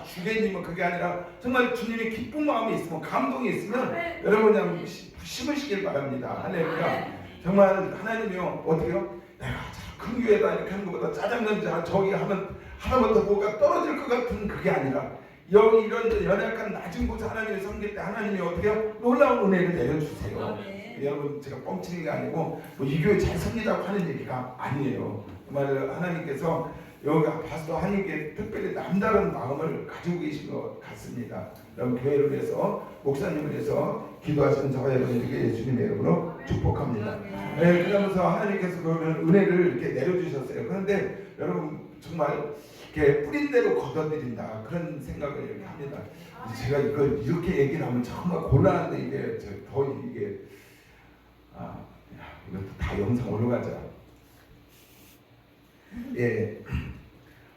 주님은 그게 아니라 정말 주님이 기쁜 마음이 있으면 감동이 있으면 여러분 그냥 심으시길 바랍니다. 할렐루야. 정말 하나님이요 어떻게요? 내가 큰 교회다 이렇게 하는 것보다 짜장면 저기 하면 하나부터 뭐가 떨어질 것 같은 그게 아니라 여기 이런 연약한 낮은 곳 하나님의 섬길 때 하나님이 어떻게 해요? 놀라운 은혜를 내려주세요. 여러분 제가 뻥치는 게 아니고 뭐 이 교회 잘 섬기자고 하는 얘기가 아니에요. 정말 하나님께서 여기 파스터 하나님께 특별히 남다른 마음을 가지고 계신 것 같습니다. 여러분 교회를 위해서 목사님을 위해서 기도하시는 저와 여러분에게 예수님의 이름으로 축복합니다. 네, 그러면서 하나님께서 그러면 은혜를 이렇게 내려주셨어요. 그런데 여러분 정말 이렇게 뿌린 대로 걷어들인다 그런 생각을 이렇게 합니다. 제가 이걸 이렇게 얘기를 하면 정말 곤란한데 이게 이것도 다 영상 올라가자. 예,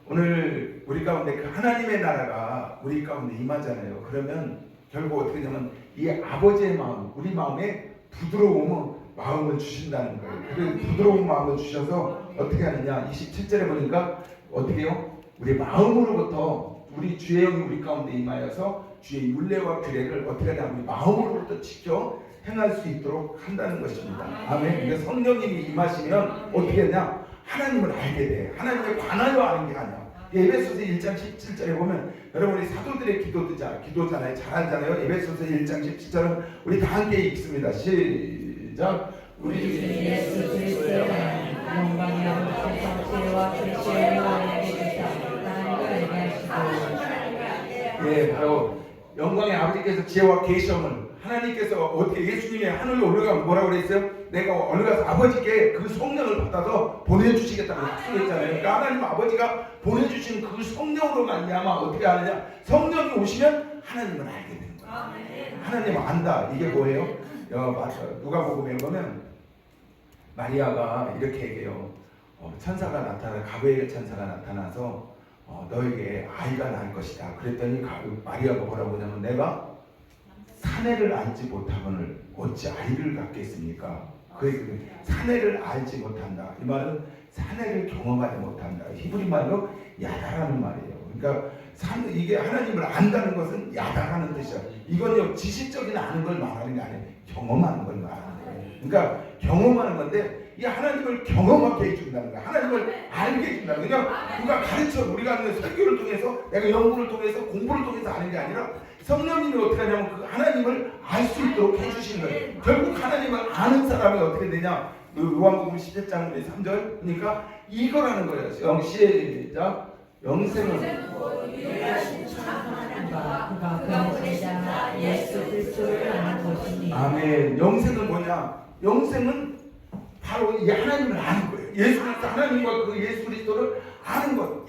오늘 우리 가운데 그 하나님의 나라가 우리 가운데 임하잖아요. 그러면 결국 어떻게 되냐면 이 아버지의 마음, 우리 마음에 부드러운 마음을 주신다는 거예요. 그 부드러운 마음을 주셔서 어떻게 하느냐? 27절에 보니까 어떻게 해요? 우리 마음으로부터 우리 주의 영이 우리 가운데 임하여서 주의 율례와 규례를 어떻게 하냐? 우리 마음으로부터 지켜 행할 수 있도록 한다는 것입니다. 아멘. 그러니까 성령님이 임하시면 어떻게 하냐? 하나님을 알게 돼. 하나님에 관하여 아는 게 아니야. 에베소서 1장 17절에 보면 여러분 우리 사도들의 기도잖아요. 잘 알잖아요. 에베소서 1장 17절은 우리 다 함께 읽습니다. 시작. 우리 주 예수 그리스도의 하나님 영광이 아버지 성체와 계시의 영광에게 주사 하나님을 얘기하시고 예, 바로 영광의 아버지께서 지혜와 계시함을 하나님께서 어떻게 예수님이 하늘로 올라가면 뭐라고 그랬어요? 내가 올라가서 아버지께 그 성령을 받아서 보내주시겠다고 약속했잖아요. 그러니까 하나님 아버지가 보내주신 그 성령으로 말미암아 어떻게 하느냐? 성령이 오시면 하나님을 알게 되는 거예요. 하나님 안다. 이게 뭐예요? 누가복음에 보면 마리아가 이렇게 얘기해요. 천사가 나타나 가브리엘 천사가 나타나서 너에게 아이가 날 것이다. 그랬더니 마리아가 뭐라고 하냐면 내가 사내를 알지 못하거늘 어찌 아이를 갖겠습니까? 그 사내를 알지 못한다. 이 말은 사내를 경험하지 못한다. 히브리 말로 야다라는 말이에요. 그러니까 이게 하나님을 안다는 것은 야다라는 뜻이야. 이건요 지식적인 아는 걸 말하는 게 아니에요. 경험하는 걸 말하는 거예요. 그러니까 경험하는 건데 이 하나님을 경험하게 해준다는 거야. 하나님을 알게 해준다는 거야. 그냥 누가 가르쳐 우리가 하는 설교를 통해서 내가 연구를 통해서 공부를 통해서 아는 게 아니라 성령님이 어떻게 하냐면 그 하나님을 알 수 있도록 해주시는 거예요. 결국 하나님을 아는 사람이 어떻게 되냐? 요한복음 17장 3절 그러니까 이거라는 거예요. 시작. 영생은 그가 그 제자 예수 그리스도를 아는 것이니 아멘. 영생은 뭐냐? 영생은 바로 이 하나님을 아는 거예요. 예수 그리스도 하나님과 그 예수 그리스도를 아는 것.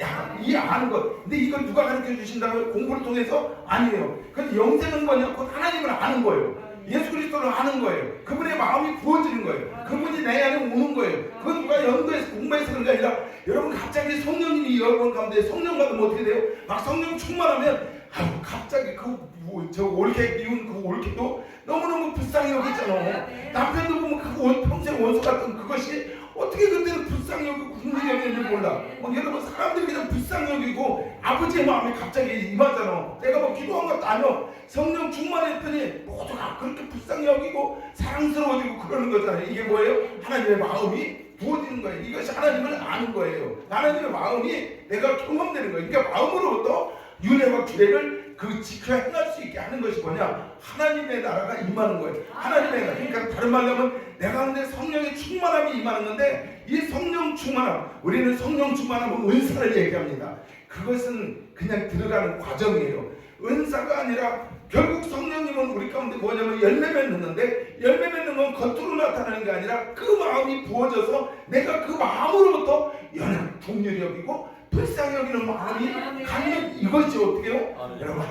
이 아는 것. 근데 이걸 누가 가르쳐 주신다고요? 공부를 통해서? 아니에요. 근데 영생은 뭐냐? 곧 하나님을 아는 거예요. 예수 그리스도를 아는 거예요. 그분의 마음이 부어지는 거예요. 그분이 내 안에 오는 거예요. 그건 누가 연구해서 공부해서 그런 게 아니라 여러분 갑자기 성령님이 여러분 가운데 성령 받으면 어떻게 돼요? 막 성령 충만하면 갑자기 저 올케 미운 그 올케도 너무너무 불쌍히 여기잖아. 남편도 보면 그 평생 원수 같은 그것이 어떻게 그때는 불쌍히 여기고 궁금히 여기는지 몰라. 여러분 사람들이 그냥 불쌍히 여기고 아버지의 마음이 갑자기 임하잖아. 내가 뭐 기도한 것도 아니야. 성령 충만했더니 모두가 그렇게 불쌍히 여기고 사랑스러워지고 그러는 거잖아요. 이게 뭐예요? 하나님의 마음이 부어지는 거예요. 이것이 하나님을 아는 거예요. 하나님의 마음이 내가 경험되는 거예요. 그러니까 마음으로부터 윤회와 규례를 지켜 행할 수 있게 하는 것이 뭐냐? 하나님의 나라가 임하는 거예요. 하나님의 나라. 그러니까 다른 말로 하면 내 가운데 성령의 충만함이 임하는 건데 이 성령 충만함, 우리는 성령 충만함은 은사를 얘기합니다. 그것은 그냥 들어가는 과정이에요. 은사가 아니라 결국 성령님은 우리 가운데 뭐냐면 열매 맺는데 열매 맺는 건 겉으로 나타나는 게 아니라 그 마음이 부어져서 내가 그 마음으로부터 연합, 동률이 여기고 불쌍히 여기는 마음이 갖는 이것이 어떻게 해요? 여러분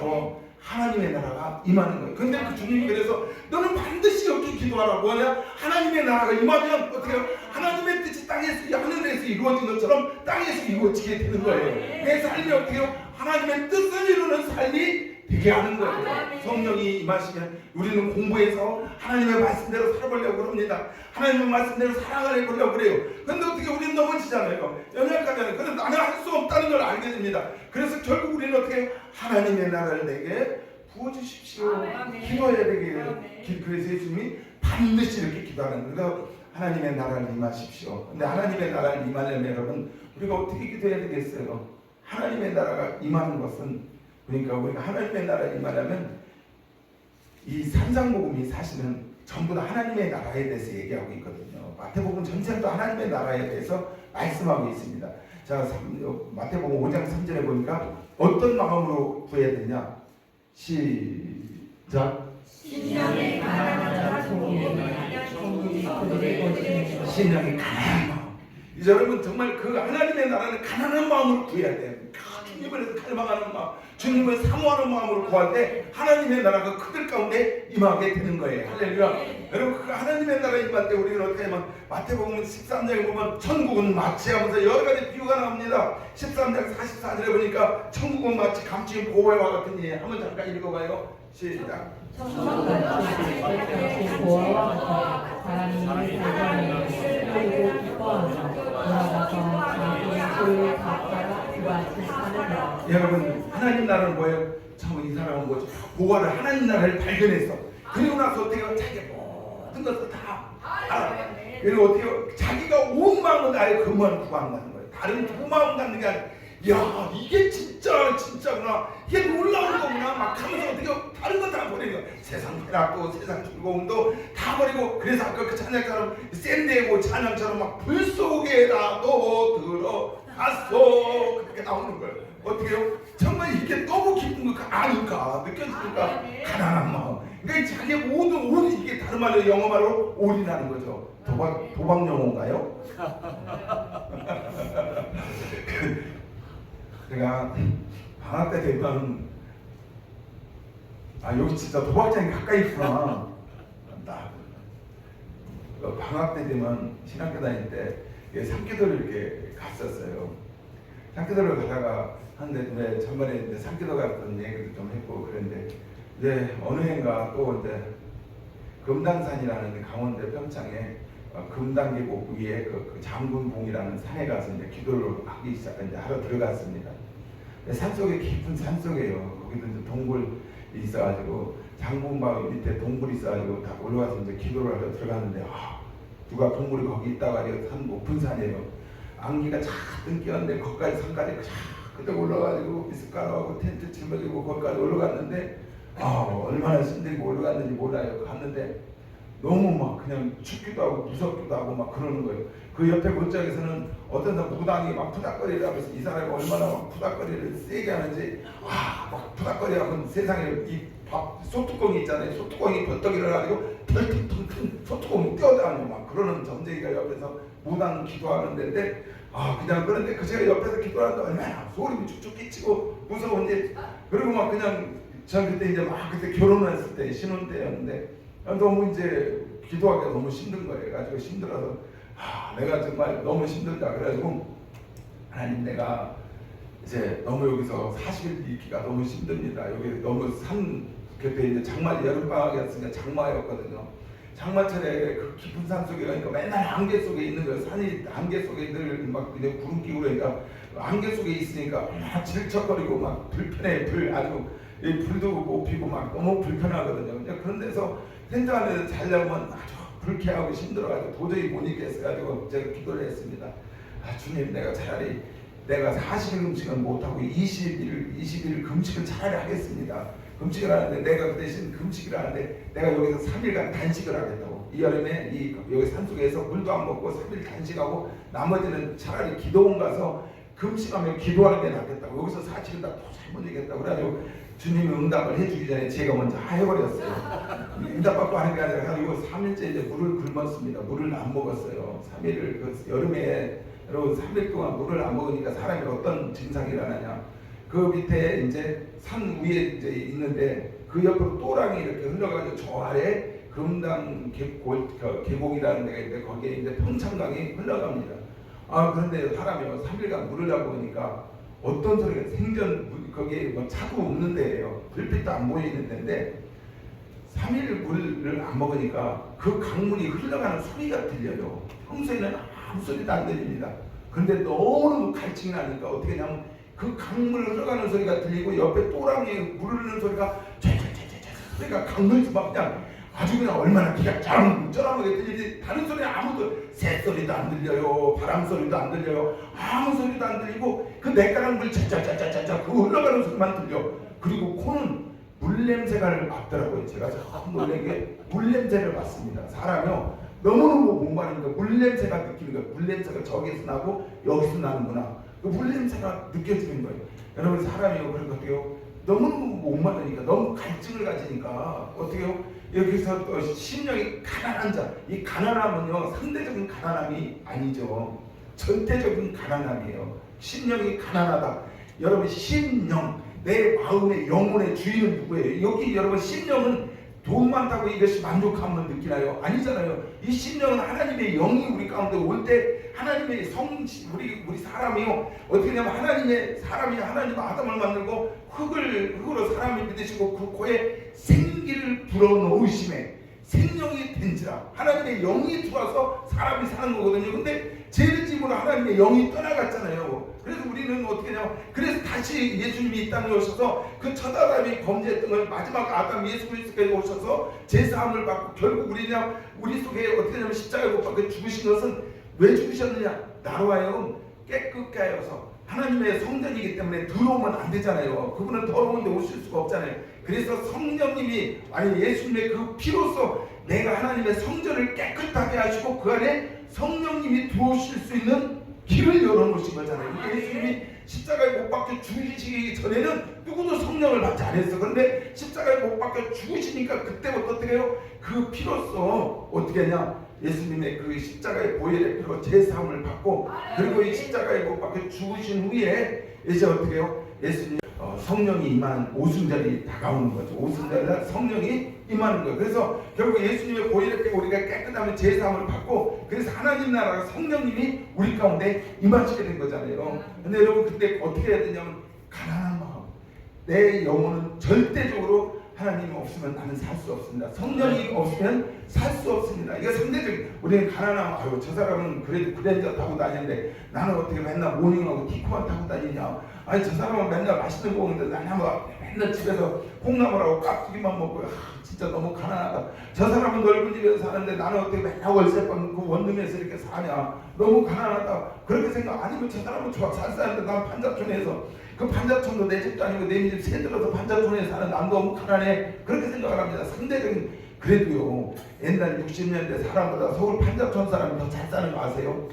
하나님의 나라가 임하는 거예요. 근데 그 주님이 그래서 너는 반드시 이렇게 기도하라. 뭐냐? 하나님의 나라가 임하면 어떻게 해요? 하나님의 뜻이 땅에서 하늘에서 이루어진 것처럼 땅에서 이루어지게 되는 거예요. 내 삶이 어떻게 해요? 하나님의 뜻을 이루는 삶이 되게 하는 거예요. 성령이 임하시면 우리는 공부해서 하나님의 말씀대로 살아보려고 합니다. 하나님의 말씀대로 사랑을 해보려고 그래요. 근데 어떻게 우리는 넘어지잖아요. 연약하잖아요. 근데 나는 할 수 없다는 걸 알게 됩니다. 그래서 결국 우리는 어떻게 하나님의 나라를 내게 부어주십시오. 기도해야 되겠어요. 그래서 예수님이 반드시 이렇게 기도하는 거예요. 하나님의 나라를 임하십시오. 근데 하나님의 나라를 임하려면 여러분 우리가 어떻게 기도해야 되겠어요? 하나님의 나라가 임하는 것은 그러니까 우리가 하나님의 나라에 임하려면 이 산상복음이 사실은 전부 다 하나님의 나라에 대해서 얘기하고 있거든요. 마태복음 전체도 하나님의 나라에 대해서 말씀하고 있습니다. 자, 마태복음 5장 3절에 보니까 어떤 마음으로 구해야 되냐? 시작. 신령의 가난한 자 소리에 천국이 그들의 것이니 신령의 가난한 마음. 이제 여러분 정말 그 하나님의 나라는 가난한 마음으로 구해야 돼요. 주님을 갈망하는 마음, 주님을 사모하는 마음으로 구할 때 하나님의 나라가 그들 가운데 임하게 되는 거예요. 할렐루야. 여러분 그 하나님의 나라에 임할 때 우리는 어떻게 하면 마태복음 13장에 보면 천국은 마치 하면서 여러 가지 비유가 나옵니다. 13장 44절에 보니까 천국은 마치 감추인 보배와 같은 일. 한번 잠깐 읽어봐요. 시작. 천국같이 보아와 같아 사람이 발견하여 그리고 기뻐하며 돌아가서 자기의 소유를 갚아라 그같이 사느니라. 여러분 하나님 나라는 뭐예요? 참 이 사람은 뭐죠? 보아를 하나님 나라를 발견했어. 그리고 나서 어떻게 해요? 자기 모든 것을 다 알아. 그리고 어떻게 해요? 자기가 온 마음을 다해 그만 구한다는 거예요. 다른 두 마음 갖는 게 아니라 야 이게 진짜구나, 이게 놀라운 거구나 막 하면서 어떻게 다른 거 다 버리는 거야. 세상 쾌락도 세상 즐거움도 다 버리고 그래서 아까 그 찬양처럼 샌디에고 찬양처럼 막 불 속에라도 들어갔어 그렇게 나오는 거예요. 어떻게 해요? 정말 이게 너무 기쁜 거 아니까 느껴지니까 가난한 마음. 그러니까 자기 모든 온 이게 다른 말로 영어 말로 올인하는 거죠. 도박 용어인가요? 제가 방학 때 되면 여기 진짜 도박장이 가까이 있구나. 방학 때 되면 신학교 다닐 때 산기도를 이렇게 갔었어요. 산기도를 가다가 한데 전번에 이제 산기도 갔던 얘기도 좀 했고 그랬는데 이제 어느 해인가 또 이제 금당산이라는 강원도 평창에 금당계곡 위에 그 장군봉이라는 산에 가서 이제 기도를 하기 시작한 이제 하러 들어갔습니다. 산속에 깊은 산속에요. 거기도 이제 동굴이 있어가지고 장군바위 밑에 동굴이 있어가지고 다 올라가서 이제 기도를 하러 들어갔는데 누가 동굴이 거기 있다고 하니까 산 높은 산이에요. 안개가 쫙 끼었는데 거기까지 산까지 그때 올라가지고 미숫가루하고 텐트 짊어지고 거기까지 올라갔는데 얼마나 힘들고 올라갔는지 몰라요. 갔는데 너무 막 그냥 춥기도 하고 무섭기도 하고 막 그러는 거예요. 그 옆에 골짜기에서는 어떤 사람 무당이 막 푸닥거리를 하면서 이 사람이 얼마나 막 푸닥거리를 세게 하는지 막 푸닥거리하고 세상에 이 소뚜껑이 있잖아요. 소뚜껑이 벌떡 일어나가지고 털털털 큰 소뚜껑이 뛰어다니고 막 그러는 점쟁이가 옆에서 무당 기도하는 데인데 그냥 그런데 그 제가 옆에서 기도하는데 얼마나 소름이 쭉쭉 끼치고 무서운지 그리고 막 그냥 전 그때 이제 막 그때 결혼을 했을 때 신혼 때였는데 너무 이제 기도하기가 너무 힘든 거예요. 가지고 힘들어서 내가 정말 너무 힘들다 그래가지고 하나님 내가 이제 너무 여기서 40일 있기가 너무 힘듭니다. 여기 너무 그때 이제 장마 여름방학이었으니까 장마였거든요. 장마철에 그 깊은 산 속에 가니까 맨날 안개 속에 있는 거예요. 산이 안개 속에 늘 막 그냥 구름 끼고 그러니까 안개 속에 있으니까 막 질척거리고 막 불편해. 아주 불도 못 피고 막 너무 불편하거든요. 그런 데서 텐트 안에서 자려면 아주 불쾌하고 힘들어가지고 도저히 못 있겠어가지고 제가 기도를 했습니다. 주님 내가 차라리 내가 40일 금식은 못하고 20일 금식을 차라리 하겠습니다. 금식을 하는데 내가 그 대신 금식을 하는데 내가 여기서 3일간 단식을 하겠다고. 이 여름에 여기 산속에서 물도 안 먹고 3일 단식하고 나머지는 차라리 기도원 가서 금식하며 기도하는 게 낫겠다고. 여기서 40일 다 도저히 못 이겠다고. 그래가지고 주님이 응답을 해주기 전에 제가 먼저 해버렸어요. 응답받고 하는 게 아니라 가지고 3일째 이제 물을 굶었습니다. 물을 안 먹었어요. 3일을 그 여름에 여러분 3일 동안 물을 안 먹으니까 사람이 어떤 증상이 일어나냐. 그 밑에 이제 산 위에 이제 있는데 그 옆으로 또랑이 이렇게 흘러가지고 저 아래 금당 계곡이라는 데가 있는데 거기에 이제 평창강이 흘러갑니다. 그런데 사람이 3일간 물을 안 먹으니까 어떤 소리가 거기에 뭐 차도 없는 데예요. 불빛도 안 보이는 데인데 3일 물을 안 먹으니까 그 강물이 흘러가는 소리가 들려요. 평소에는 아무 소리도 안 들립니다. 그런데 너무 갈증이 나니까 어떻게 하냐면 그 강물 흘러가는 소리가 들리고 옆에 또랑이 물 흐르는 소리가 소리가 강물 막 그냥 아주 그냥 얼마나 기가 쩌렁쩌렁하게 들리지. 다른 소리 아무도 새소리도 안 들려요. 바람 소리도 안 들려요. 아무 소리도 안 들리고 그 내가랑 물 짜짜짜짜짜 그 흘러가는 소리만 들려. 그리고 코는 물 냄새가 맡더라고요. 제가 참 놀란 게 물 냄새를 맡습니다. 사람이요 너무너무 목마르니까 물 냄새가 느끼는 거예요. 물 냄새가 저기서 나고 여기서 나는구나. 그 물 냄새가 느껴지는 거예요. 여러분 사람이요 그렇거든요. 너무너무 목마르니까 너무 갈증을 가지니까 어떻게요? 여기서 또 심령이 가난한 자. 이 가난함은요 상대적인 가난함이 아니죠. 전태적인 가난함이에요. 심령이 가난하다. 여러분 심령 내 마음의 영혼의 주인은 누구예요? 여기 여러분 심령은 돈 많다고 이것이 만족함을 느끼나요? 아니잖아요. 이 심령은 하나님의 영이 우리 가운데 올 때 하나님의 우리 사람이요 어떻게 하냐면 하나님 아담을 만들고 흙으로 사람을 믿으시고 그 코에 생기를 불어넣으심에 생명이 된지라. 하나님의 영이 들어와서 사람이 사는 거거든요. 근데 죄를 지으로 하나님의 영이 떠나갔잖아요. 그래서 우리는 어떻게 하냐면 그래서 다시 예수님이 이 땅에 오셔서 그 첫 아담이 범죄했던 걸 마지막 아담 예수 그리스도께서 오셔서 제사함을 받고 결국 우리 속에 어떻게 하냐면 십자가에 못 박혀 죽으신 것은 왜 죽으셨느냐. 나로 하여금 깨끗게 하여서 하나님의 성전이기 때문에 더러우면 안 되잖아요. 그분은 더러운데 오실 수가 없잖아요. 그래서 성령님이 아니 예수님의 그 피로써 내가 하나님의 성전을 깨끗하게 하시고 그 안에 성령님이 들어오실 수 있는 길을 열어놓으신 거잖아요. 예수님이 십자가에 못 박혀 죽으시기 전에는 누구도 성령을 받지 않았어. 그런데 십자가에 못 박혀 죽으시니까 그때부터 어떻게 해요? 그 피로써 어떻게 하냐? 예수님의 그 십자가의 보혈의 피로 제사함을 받고 그리고 이 십자가에 못 박혀 죽으신 후에 이제 어떻게 해요? 예수님 성령이 임하는 오순절이 다가오는 거죠. 오순절날 성령이 임하는 거예요. 그래서 결국 예수님의 보혈의 피로 우리가 깨끗하면 제사함을 받고 그래서 하나님 나라가 성령님이 우리 가운데 임하시게 된 거잖아요. 근데 여러분 그때 어떻게 해야 되냐면 가난한 마음, 내 영혼은 절대적으로 하나님이 없으면 나는 살 수 없습니다. 성령이 없으면 살 수 없습니다. 이게 상대적인 우리는 가난하면 아유 저 사람은 그래도 그랜저 타고 다니는데 나는 어떻게 맨날 모닝하고 티코만 타고 다니냐. 아니 저 사람은 맨날 맛있는 거 먹는데 나는 맨날 집에서 콩나물하고 깍두기만 먹고 진짜 너무 가난하다. 저 사람은 넓은 집에서 사는데 나는 어떻게 맨날 월세방 그 원룸에서 이렇게 사냐. 너무 가난하다. 그렇게 생각 아니면 저 사람은 좋아 잘 사는데 난 판자촌에서 그 판자촌도 내 집도 아니고 내 집 새 들어서 판자촌에 사는 난 너무 가난해. 그렇게 생각을 합니다. 상대적인 그래도요 옛날 60년대 사람보다 서울 판자촌 사람이 더 잘 사는 거 아세요?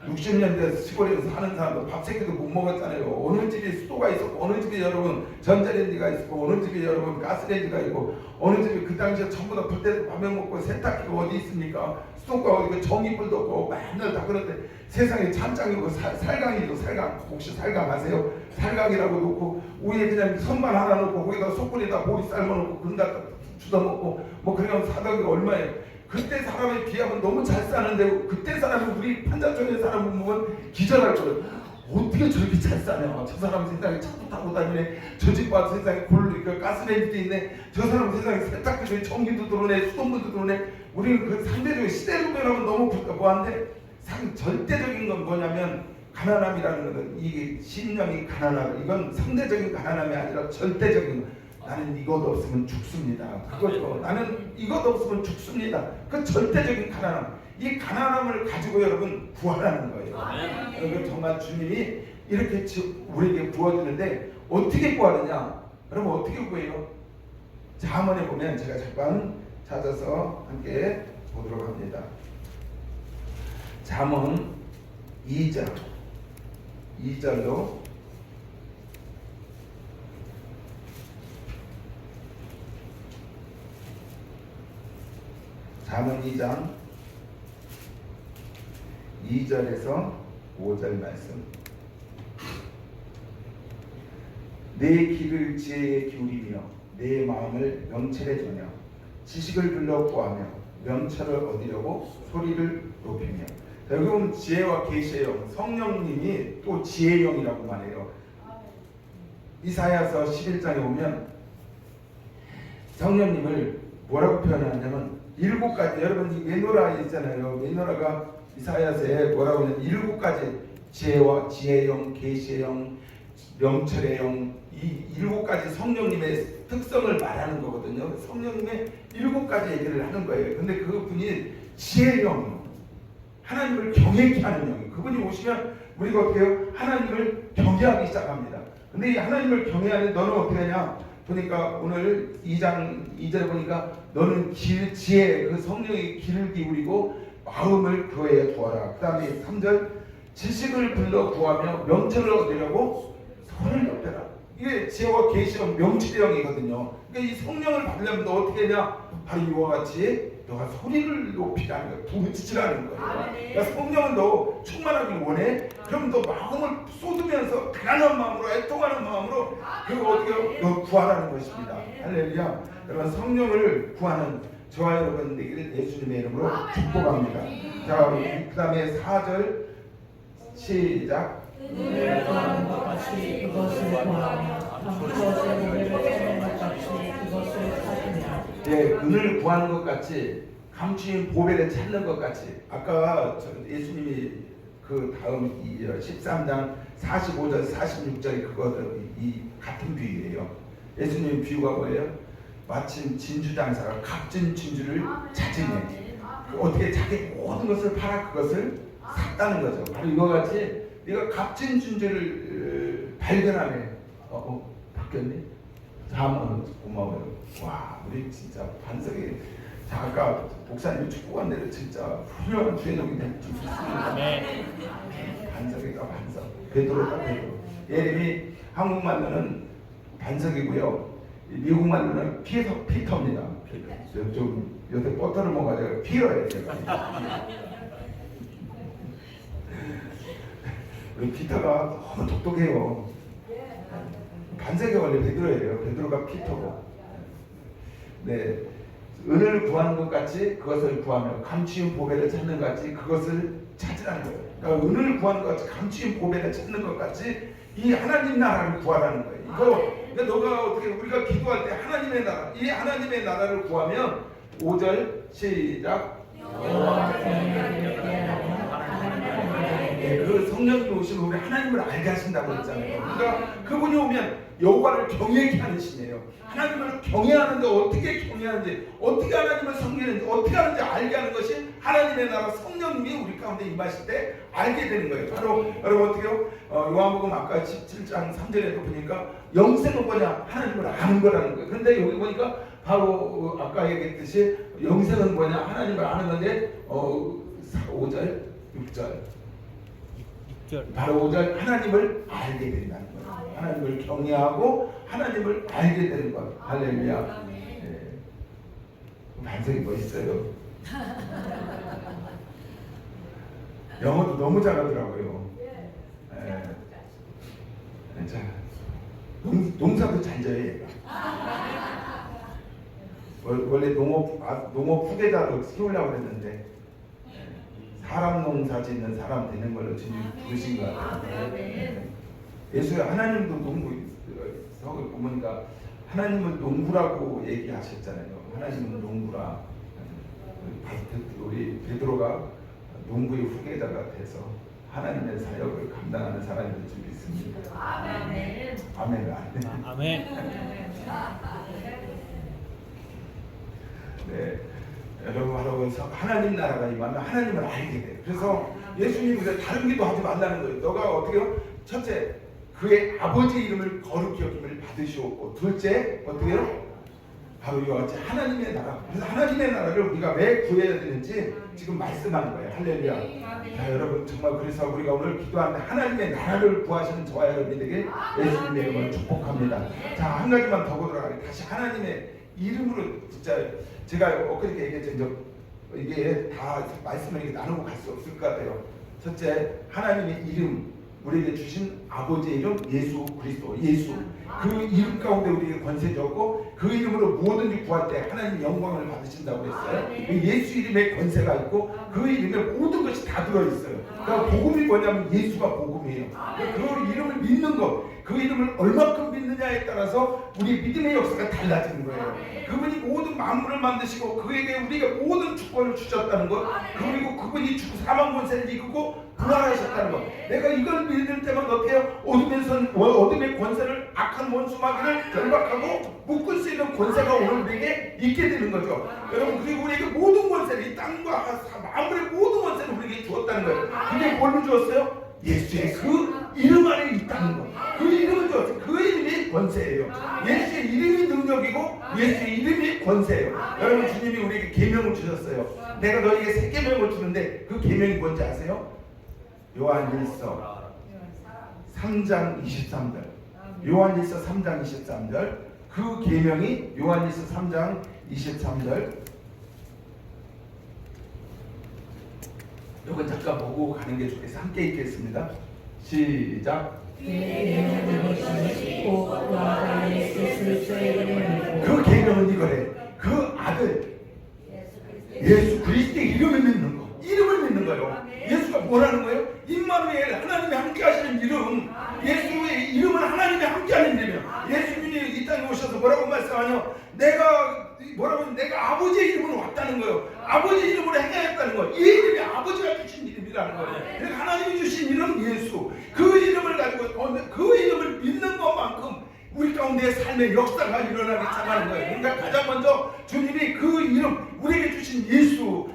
60년대 시골에서 사는 사람도 밥 세끼도 못 먹었잖아요. 어느 집에 수도가 있었고 어느 집에 여러분 전자레인지가 있었고 어느 집에 여러분 가스레인지가 있고 어느 집에 그 당시에 전부 다 불때도 밥에 먹고 세탁기가 어디 있습니까? 수도가 어디 전기불도 없고 맨날 다 그런데 세상에 찬장이고 살강이죠. 살강 혹시 살강 아세요? 살강이라고 놓고 위에 그냥 선반 하나 놓고 거기다 소쿠리에다 보리 삶아놓고 근다 주워 먹고 뭐 그러면 사덕이 얼마예요? 그때 사람에 비하면 너무 잘 사는데 그때 사람이 우리 판자촌의 사람을 보면 기절할 거예요. 어떻게 저렇게 잘 사냐? 저 사람 세상에 차도 타고 다니네. 저 집 와서 세상에 가스레인지도 있네. 저 사람 세상에 세탁기도 전기도 들어오네. 수돗물도 들어오네. 우리는 그 상대적인 시대로 변하면 너무 뭐한데 절대적인 건 뭐냐면 가난함이라는 것은 이게 신령이 가난함 이건 상대적인 가난함이 아니라 절대적인 거. 나는 이것 없으면 죽습니다. 그거죠. 나는 이것 없으면 죽습니다. 그 절대적인 가난함. 이 가난함을 가지고 여러분 구하라는 거예요. 여러분 정말 주님이 이렇게 우리에게 부어주는데 어떻게 구하느냐? 여러분 어떻게 구해요? 잠언에 보면 제가 잠깐 찾아서 함께 보도록 합니다. 잠언 2절로 잠언 2장 2절에서 5절 말씀. 내 귀를 지혜에 기울이며 내 마음을 명철에 주며 지식을 불러 구하며 명철을 얻으려고 소리를 높이며. 여기 보면 지혜와 계시의 영, 성령님이 또 지혜의 영이라고 말해요. 이사야서 11장에 보면 성령님을 뭐라고 표현하냐면 7가지 여러분 이 메노라 있잖아요. 메노라가 이사야서에 뭐라고 하냐면 7가지 지혜와 지혜의 영, 계시의 영, 명철의 영 이 7가지 성령님의 특성을 말하는 거거든요. 성령님의 7가지 얘기를 하는 거예요. 근데 그분이 지혜의 영, 하나님을 경외케 하는 영이에요. 그분이 오시면 우리가 어떻게 해요? 하나님을 경외하기 시작합니다. 근데 이 하나님을 경외하는 너는 어떻게 하냐? 보니까 오늘 2장 2절에 보니까 너는 지혜 그 성령의 귀를 기울이고 마음을 그에 두어라. 그 다음에 3절 지식을 불러 구하며 명철을 얻으려고 소리를 높여라. 이게 지혜와 계시와 명철의 영이거든요. 그러니까 이 성령을 받으려면 너 어떻게 하냐? 바로 이와 같이 너가 소리를 높이라는 거예요. 부르짖으라는 거예요. 그러니까 성령은 너 충만하길 원해. 그럼 너 마음을 쏟으면서 가난한 마음으로 애통하는 마음으로 그걸 어떻게 너 구하라는 것입니다. 할렐루야. 여러분 성령을 구하는 저와 여러분 되기를 예수님의 이름으로 축복합니다. 자, 그 다음에 4절 시작. 은혜를 구하는 것 같이 그것을 구하며 감추어진 은혜를 찾는 것 같이 그것을 찾으며. 네, 은을 구하는 것 같이 감추인 보배를 찾는 것 같이. 아까 예수님이 그 다음 13장 45절 46절이 그거들 이 같은 비유예요. 예수님 비유가 뭐예요? 마침 진주장사가 값진 진주를 찾으네. 어떻게 자기 모든 것을 팔아 그것을 샀다는 거죠. 바로 이거 같이 네가 값진 진주를 발견하네. 바뀌었네. 사모는 고마워요. 와, 우리 진짜 반석이 아까 목사님이 축복한 대로 진짜 훌륭한 주의력이 될 줄 믿습니다. 반석이가 반석. 베드로가 베드로. 이름이 한국말로는 반석이고요. 미국 말로는 피터입니다. 좀 요새 버터를 먹어야 피어야 제가. 우리 피터가 너무 똑똑해요. 반석이 원래 베드로예요. 베드로가 피터고. 네, 은을 구하는 것 같이 그것을 구하며 감추인 보배를 찾는 것 같이 그것을 찾으라는 거예요. 그러니까 은을 구하는 것 같이 감추인 보배를 찾는 것 같이 이 하나님 나라를 구하라는 거예요. 그러니까 너가 어떻게 우리가 기도할 때 하나님의 나라, 이 하나님의 나라를 구하면 5절 시작. 그 성령님이 오시면 우리 하나님을 알게 하신다고 했잖아요. 그러니까 그분이 오면 여호와를 경외케 하는 신이에요. 하나님을 경외하는데 어떻게 경외하는지, 어떻게 하나님을 섬기는지, 어떻게 하는지 알게 하는 것이 하나님의 나라 성령님이 우리 가운데 임하실 때 알게 되는 거예요. 바로 여러분 어떻게요? 요한복음 아까 17장 3절에도 보니까 영생은 뭐냐? 하나님을 아는 거라는 거예요. 그런데 여기 보니까 바로 아까 얘기했듯이 영생은 뭐냐? 하나님을 아는 건데 5절, 6절 바로 5절 하나님을 알게 된다는 거예요. 하나님을 경외하고 하나님을 알게 되는 것. 할렐루야. 네. 반석이 멋있어요. 영어도 너무 잘하더라고요. 네. 자, 농사도 잘 져요 얘가. 원래 농업 후계자로 키우려고 했는데 사람 농사 짓는 사람 되는 걸로 주님 부르신 것 같아요. 예수의 하나님도 농부 서울 보니까 하나님은 농부라고 얘기하셨잖아요. 하나님은 농부라. 우리 베드로가 농부의 후계자가 돼서 하나님의 사역을 감당하는 사람이 될 줄 믿습니다. 아멘. 아멘. 아멘. 네. 여러분 하나님 나라가 임하면 하나님을 알게 돼요. 그래서 예수님이 다른 기도 하지 말라는 거예요. 너가 어떻게요? 첫째, 그의 아버지 이름을 거룩히 여김을 받으시옵고, 둘째 어떻게요? 바로 이와 같이 하나님의 나라. 그래서 하나님의 나라를 우리가 왜 구해야 되는지 지금 말씀하는 거예요. 할렐루야. 자, 여러분 정말 그래서 우리가 오늘 기도하는데 하나님의 나라를 구하시는 저와 여러분이 되길 예수님의 이름으로 축복합니다. 자, 한 가지만 더 보도록 하겠습니다. 다시 하나님의 이름으로 진짜 제가 엊그저께 얘기했죠. 이게 다 말씀을 이렇게 나누고 갈 수 없을 것 같아요. 첫째, 하나님의 이름, 우리에게 주신 아버지의 이름 예수 그리스도, 예수. 그 이름 가운데 우리에게 권세 줬고 그 이름으로 무엇든지 구할 때 하나님 영광을 받으신다고 했어요. 예수 이름에 권세가 있고 그 이름에 모든 것이 다 들어있어요. 그러니까 복음이 뭐냐면 예수가 복음이에요. 그 이름을 믿는 것, 그 이름을 얼마큼 믿느냐에 따라서 우리 믿음의 역사가 달라지는 거예요. 그분이 모든 만물을 만드시고 그에게 우리가 모든 주권을 주셨다는 것, 그리고 그분이 죽고 사망 권세를 이기고 부활하셨다는 것. 내가 이걸 믿을 때마다 어때요? 어둠의 권세를 악한 원수마귀를 결박하고 묶을 수 있는 권세가 오늘 우리에게 있게 되는 거죠. 여러분, 그리고 우리에게 모든 권세를, 이 땅과 만물의 모든 권세를 우리에게 주었다는 거예요. 그게 뭘로 주었어요? 예수의 그 이름 안에 있다는 거. 그 이름을 주었어요. 그 이름이 권세예요. 예수의 이름이 능력이고 예수의 이름이 권세예요. 여러분, 주님이 우리에게 계명을 주셨어요. 내가 너에게 새 계명을 주는데 그 계명이 뭔지 아세요? 요한일서 3장 23절. 요한일서 3장 23절. 그 계명이 요한일서 3장 23절. 이건 잠깐 보고 가는 게 좋겠어요. 함께 읽겠습니다. 시작. 그 계명은 이거래. 그 아들 예수 그리스도의 이름을 믿는 거. 이름을 믿는 거예요. 예수가 뭐라는 거예요? 임마누엘, 하나님이 함께 하시는 이름. 예수의 이름은 하나님이 함께 하는 이름이에요. 예수님이 이 땅에 오셔서 뭐라고 말씀하냐? 내가 아버지의 이름으로 왔다는 거예요. 아버지 이름으로 행하였다는 거예요. 이 이름이 아버지가 주신 이름이라는 거예요. 그러니까 하나님이 주신 이름 예수. 그 이름을 가지고 그 이름을 믿는 것만큼 우리 가운데 삶의 역사가 일어나기 시작하는 거예요. 그러니까 가장 먼저 주님이 그 이름, 우리에게 주신 예수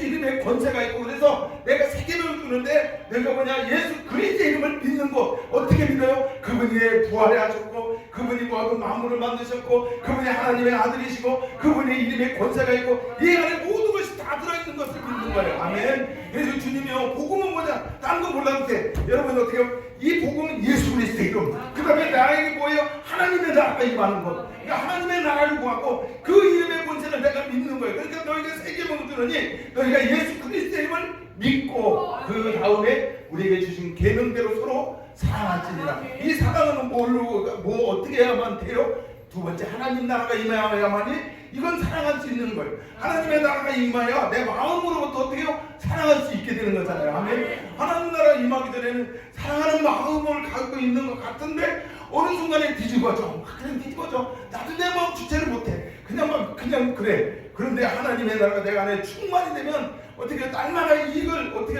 이름에 권세가 있고, 그래서 내가 새 계명을 주는데 내가 뭐냐? 예수 그리스도의 이름을 믿는 거. 어떻게 믿어요? 그분이 부활해 하셨고 그분이 모든 만물을 만드시고 받으셨고 그분이 하나님의 아들이시고 그분의 이름에 권세가 있고 이 안에 모든 것이 다 들어있는 것을 믿는 거예요. 아멘. 그래서 주님이요 복음은 뭐냐? 다른 거 몰라도 돼. 여러분 어떻게 해요? 이 복음은 예수 그리스도의 이름. 그 다음에 나에게 뭐예요? 하나님의 나라가 임하는 것. 그러니까 하나님의 나라를 구하고 그 이름의 권세를 내가 믿는 거예요. 그러니까 너희가 세계문을 들으니 너희가 예수 그리스도의 이름을 믿고 그 다음에 우리에게 주신 계명대로 서로 사랑할지니라. 이 사랑은 뭐 어떻게 해야만 돼요? 두 번째 하나님 나라가 임해야만이 이건 사랑할 수 있는 거예요. 하나님의 나라가 임해야 내 마음으로부터 어떻게 해요? 사랑할 수 있게 되는 거잖아요. 아멘. 하나님 나라가 임하기 전에는 사랑하는 마음을 갖고 있는 것 같은데 어느 순간에 뒤집어져. 그냥 뒤집어져. 나도 내 마음 주체를 못해. 그냥 그래. 그런데 하나님의 나라가 내 안에 충만이 되면 어떻게 날마다 이익을 어떻게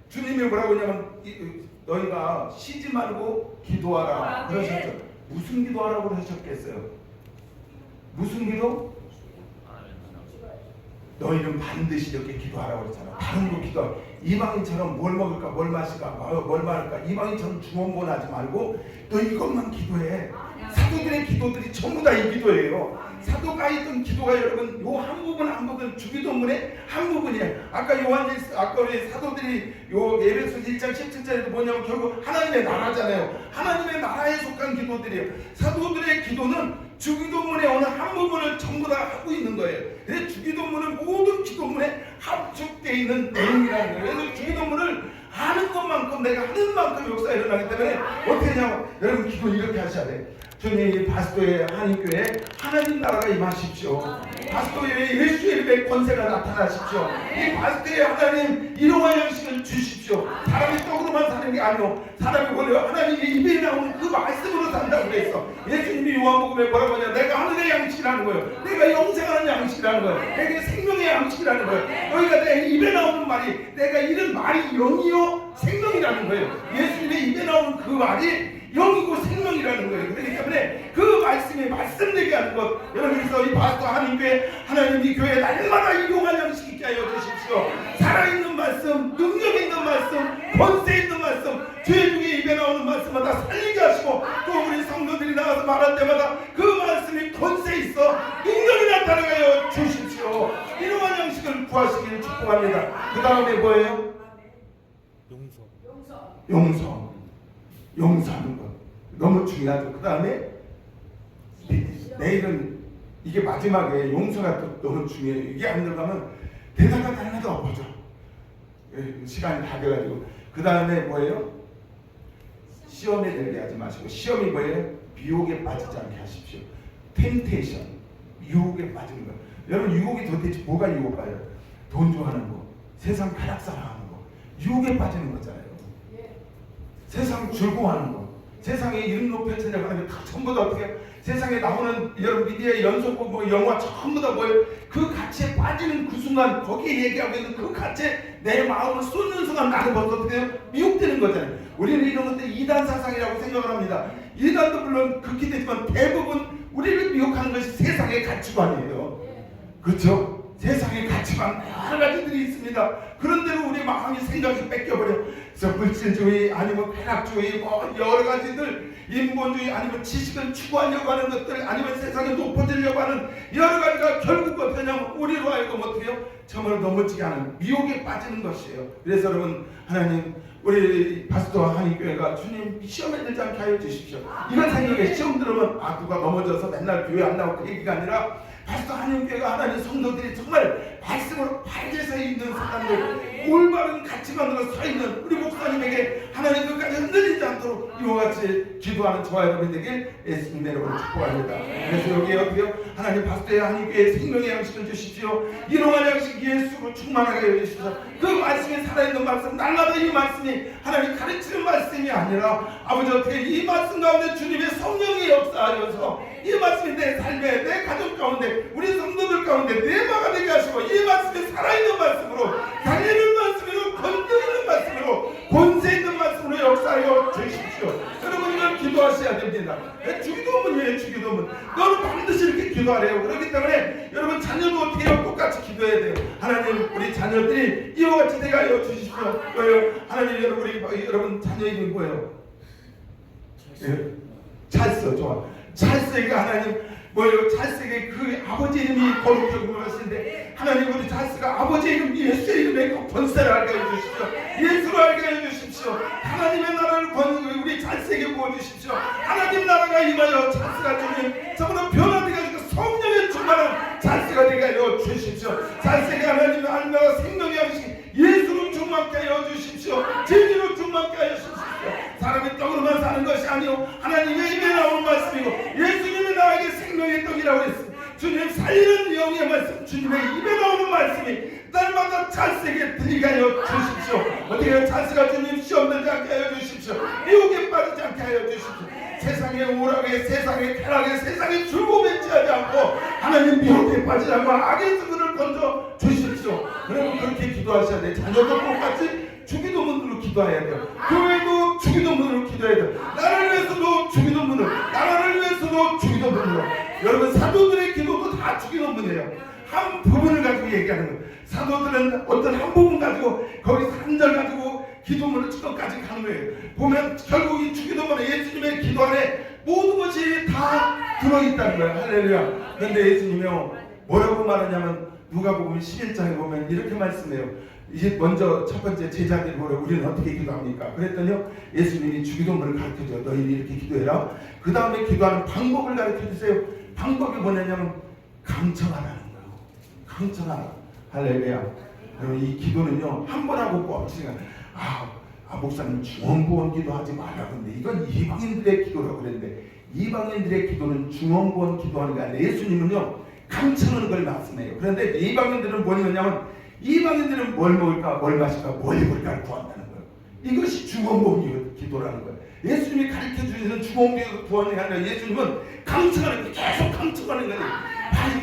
주님이 뭐라고 하냐면 너희가 쉬지 말고 기도하라 그러셨죠. 무슨 기도하라고 그러셨겠어요? 무슨 기도? 너희는 반드시 이렇게 기도하라고 그랬잖아. 다른 거 기도. 이방인처럼 뭘 먹을까, 뭘 마실까, 뭘 말할까. 이방인처럼 주원본하지 말고 너 이것만 기도해. 사도들의 기도들이 전부 다 이 기도예요. 사도가 했던 기도가 여러분 요 한 부분 주기도문의 한 부분이에요. 아까 우리 사도들이 요 에베소 1장 17절에도 뭐냐면 결국 하나님의 나라잖아요. 하나님의 나라에 속한 기도들이에요. 사도들의 기도는 주기도문의 어느 한 부분을 전부 다 하고 있는 거예요. 그래서 주기도문은 모든 기도문에 합축되어 있는 내용이라는 거예요. 그래서 주기도문을 하는 것만큼 내가 하는 만큼 역사가 일어나기 때문에 어떻게 하냐면 여러분 기도 이렇게 하셔야 돼요. 주님 바스도의 한인교회 하나님 나라가 임하십시오. 바스도의 예수의 이름의 권세가 나타나십시오. 이 바스도의 하나님 일용할 양식을 주십시오. 사람이 떡으로만 사는 게 아니오. 사람이 원래 하나님의 입에 나오는 그 말씀으로 산다고 그랬어. 예수님이 요한복음에 뭐라고 하냐? 내가 하늘의 양식이라는 거예요. 내가 영생하는 양식이라는 거예요. 내가 생명의 양식이라는 거예요. 너희가 내 입에 나오는 말이 내가 이런 말이 영이요 생명이라는 거예요. 예수님의 입에 나오는 그 말이 영이고 생명이라는 거예요. 그렇기 때문에 그 말씀이 말씀되게 하는 것. 여러분께서 이 바스도 하나님께 하나님이 교회에 날마다 일용할 양식 있게 하여 주십시오. 살아있는 말씀, 능력 있는 말씀, 권세 있는 말씀, 죄 중에 입에 나오는 말씀마다 살리게 하시고 또 우리 성도들이 나와서 말할 때마다 그 말씀이 권세 있어 능력이 나타나게 하여 주십시오. 일용할 양식을 구하시기를 축복합니다. 그 다음에 뭐예요? 용서하는 것 너무 중요하죠. 그 다음에 내일은 이게 마지막에 용서가 또 너무 중요해요. 이게 안 들어가면 대사가 엎어져. 시간이 다 돼가지고 그 다음에 뭐예요? 시험에 들게 하지 마시고 시험이 뭐예요? 미혹에 빠지지 않게 하십시오. 템테이션 유혹에 빠지는 거. 여러분 유혹이 도대체 뭐가 유혹가요? 돈 좋아하는 거, 세상 쾌락 사랑하는 거, 유혹에 빠지는 거잖아요. 세상 즐거워하는 거, 세상에 이름 높여지려고 하는 게 다 전부 다 어떻게 세상에 나오는 여러분 미디어의 연속곡 뭐 영화 전부 다 뭐예요? 그 가치에 빠지는 그 순간 거기에 얘기하고 있는 그 가치에 내 마음을 쏟는 순간 나는 벌써 어떻게 해요? 미혹되는 거잖아요. 우리는 이런 것들 이단 사상이라고 생각을 합니다. 이단도 물론 극히 되지만 대부분 우리를 미혹하는 것이 세상의 가치관이에요. 그렇죠? 세상의 가치관 여러 가지들이 있습니다. 그런데도 우리 마음이 생각이 뺏겨버려. 그래서 물질주의 아니면 쾌락주의 뭐 여러 가지들 인본주의 아니면 지식을 추구하려고 하는 것들 아니면 세상에 높아지려고 하는 여러 가지가 결국 어떻게 하냐면 우리로 하여금 어떻게 해요? 정말 넘어지게 하는 미혹에 빠지는 것이에요. 그래서 여러분 하나님 우리 바스도 한인교회가 주님 시험에 들지 않게 하여 주십시오. 이런 생각에 시험 들으면 누가 넘어져서 맨날 교회 안 나오고 그 얘기가 아니라 바스도 한인교회가 하나님 성도들이 정말 말씀으로 밝게 서 있는 사람들 올바른 가치관으로 서 있는 우리 목사님에게 하나님 끝까지 흔들리지 않도록 이와 같이 기도하는 저와 여러분이 되길 예수님 이름으로 축복합니다. 그래서 여기에 어떻게 하나님 바스도의 한인교회에 생명의 양식을 주십시오. 일용할 양식 예수로 충만하게 해주십시오. 그 말씀이 살아있는 말씀 날마다 이 말씀이 하나님 가르치는 말씀이 아니라 아버지 어떻게 이 말씀 가운데 주님의 성령이 역사하여서 이 말씀이 내 삶에 내 가족 가운데 우리 성도들 가운데 내마가 되게 하시고 이 말씀이 살아있는 말씀으로 달리는 말씀으로 건드리는 말씀으로 권세 있는 말씀으로 역사하여 주십시오. 여러분 이걸 기도하셔야 됩니다. 주기도문이에요. 주기도문. 너는 반드시 이렇게 기도하래요. 그렇기 때문에 여러분 자녀도 어떻게 해요? 똑같이 기도해야 돼요. 하나님 우리 자녀들이 이와 같이 되게 하여 주십시오. 왜요? 하나님 여러분 자녀 이름이 뭐예요? 찰스. 좋아. 찰스에게 하나님 뭐요 찰스에게 그 아버지 이름이 거룩하고 하시는데 하나님 우리 찰스가 아버지 이름 예수 이름에 권세를 알게 해주십시오. 예수를 알게 해주십시오. 하나님의 나라를 우리 찰스에게 부어주십시오. 하나님 나라가 임하여 찰스가 주님 저보다 변화되게 하시고 성령의 충만한 찰스가 되게 하여 주십시오. 찰스에게 하나님의 알면서 생명의 양식 예수로 충만케 하여 주십시오. 진리로 충만케 하여 주십시오. 사람의 떡으로만 사는 것이 아니요 하나님의 입에 나오는 말씀이고 예수님이 나에게 생명의 떡이라고 했습니다. 주님 살리는 영의 말씀 주님의 입에 나오는 말씀이 날마다 찰스에게 들리게 하여 주십시오. 어떻게 하여 찰스가 주님 시험 들지 않게 하여 주십시오. 미혹에 빠지지 않게 하여 주십시오. 세상의 오락에 세상의 쾌락에 세상의 즐거움에 취하지 않고 하나님 미혹에 빠지지 않고 악의 수분을 건져 주십시오. 여러분 그렇게 기도하셔야 돼요. 자녀도 똑같이 주기도문으로 기도해야 돼요. 교회도 주기도문으로 기도해야 돼요. 나라를 위해서도 주기도문으로, 나라를 위해서도 주기도문으로. 여러분 사도들의 기도도 다 주기도문이에요. 한 부분을 가지고 얘기하는 거예요. 사도들은 어떤 한 부분 가지고 거기서 한 절 가지고 기도문을 끝까지 가는 거예요. 보면 결국 이 주기도문에 예수님의 기도 안에 모든 것이 다 들어있다는 거예요. 할렐루야. 그런데 예수님이요 뭐라고 말하냐면 누가복음 11장에 보면 이렇게 말씀해요. 이제 먼저 첫 번째 제자들이 보래 우리는 어떻게 기도합니까? 그랬더니요 예수님이 주기도문을 가르쳐줘요. 너희는 이렇게 기도해라. 그 다음에 기도하는 방법을 가르쳐주세요. 방법이 뭐냐면 강청하라는 거예요. 강청하라. 할렐루야. 여러분 이 기도는요 한 번 하고 멈추면 목사님 중언부언 기도하지 말라 그런데 이건 이방인들의 기도라고 그랬는데 이방인들의 기도는 중언부언 기도하는 게 아니라 예수님은요 강청하는 걸 말씀해요. 그런데 이방인들은 뭐냐면 이방인들은 뭘 먹을까 뭘 마실까 뭘 입을까 구한다는 거예요. 이것이 중언부언 기도라는 거예요. 예수님이 가르쳐주시는 중언부언 구원이 아니라 예수님은 강청하는 거 계속 강청하는 거예요.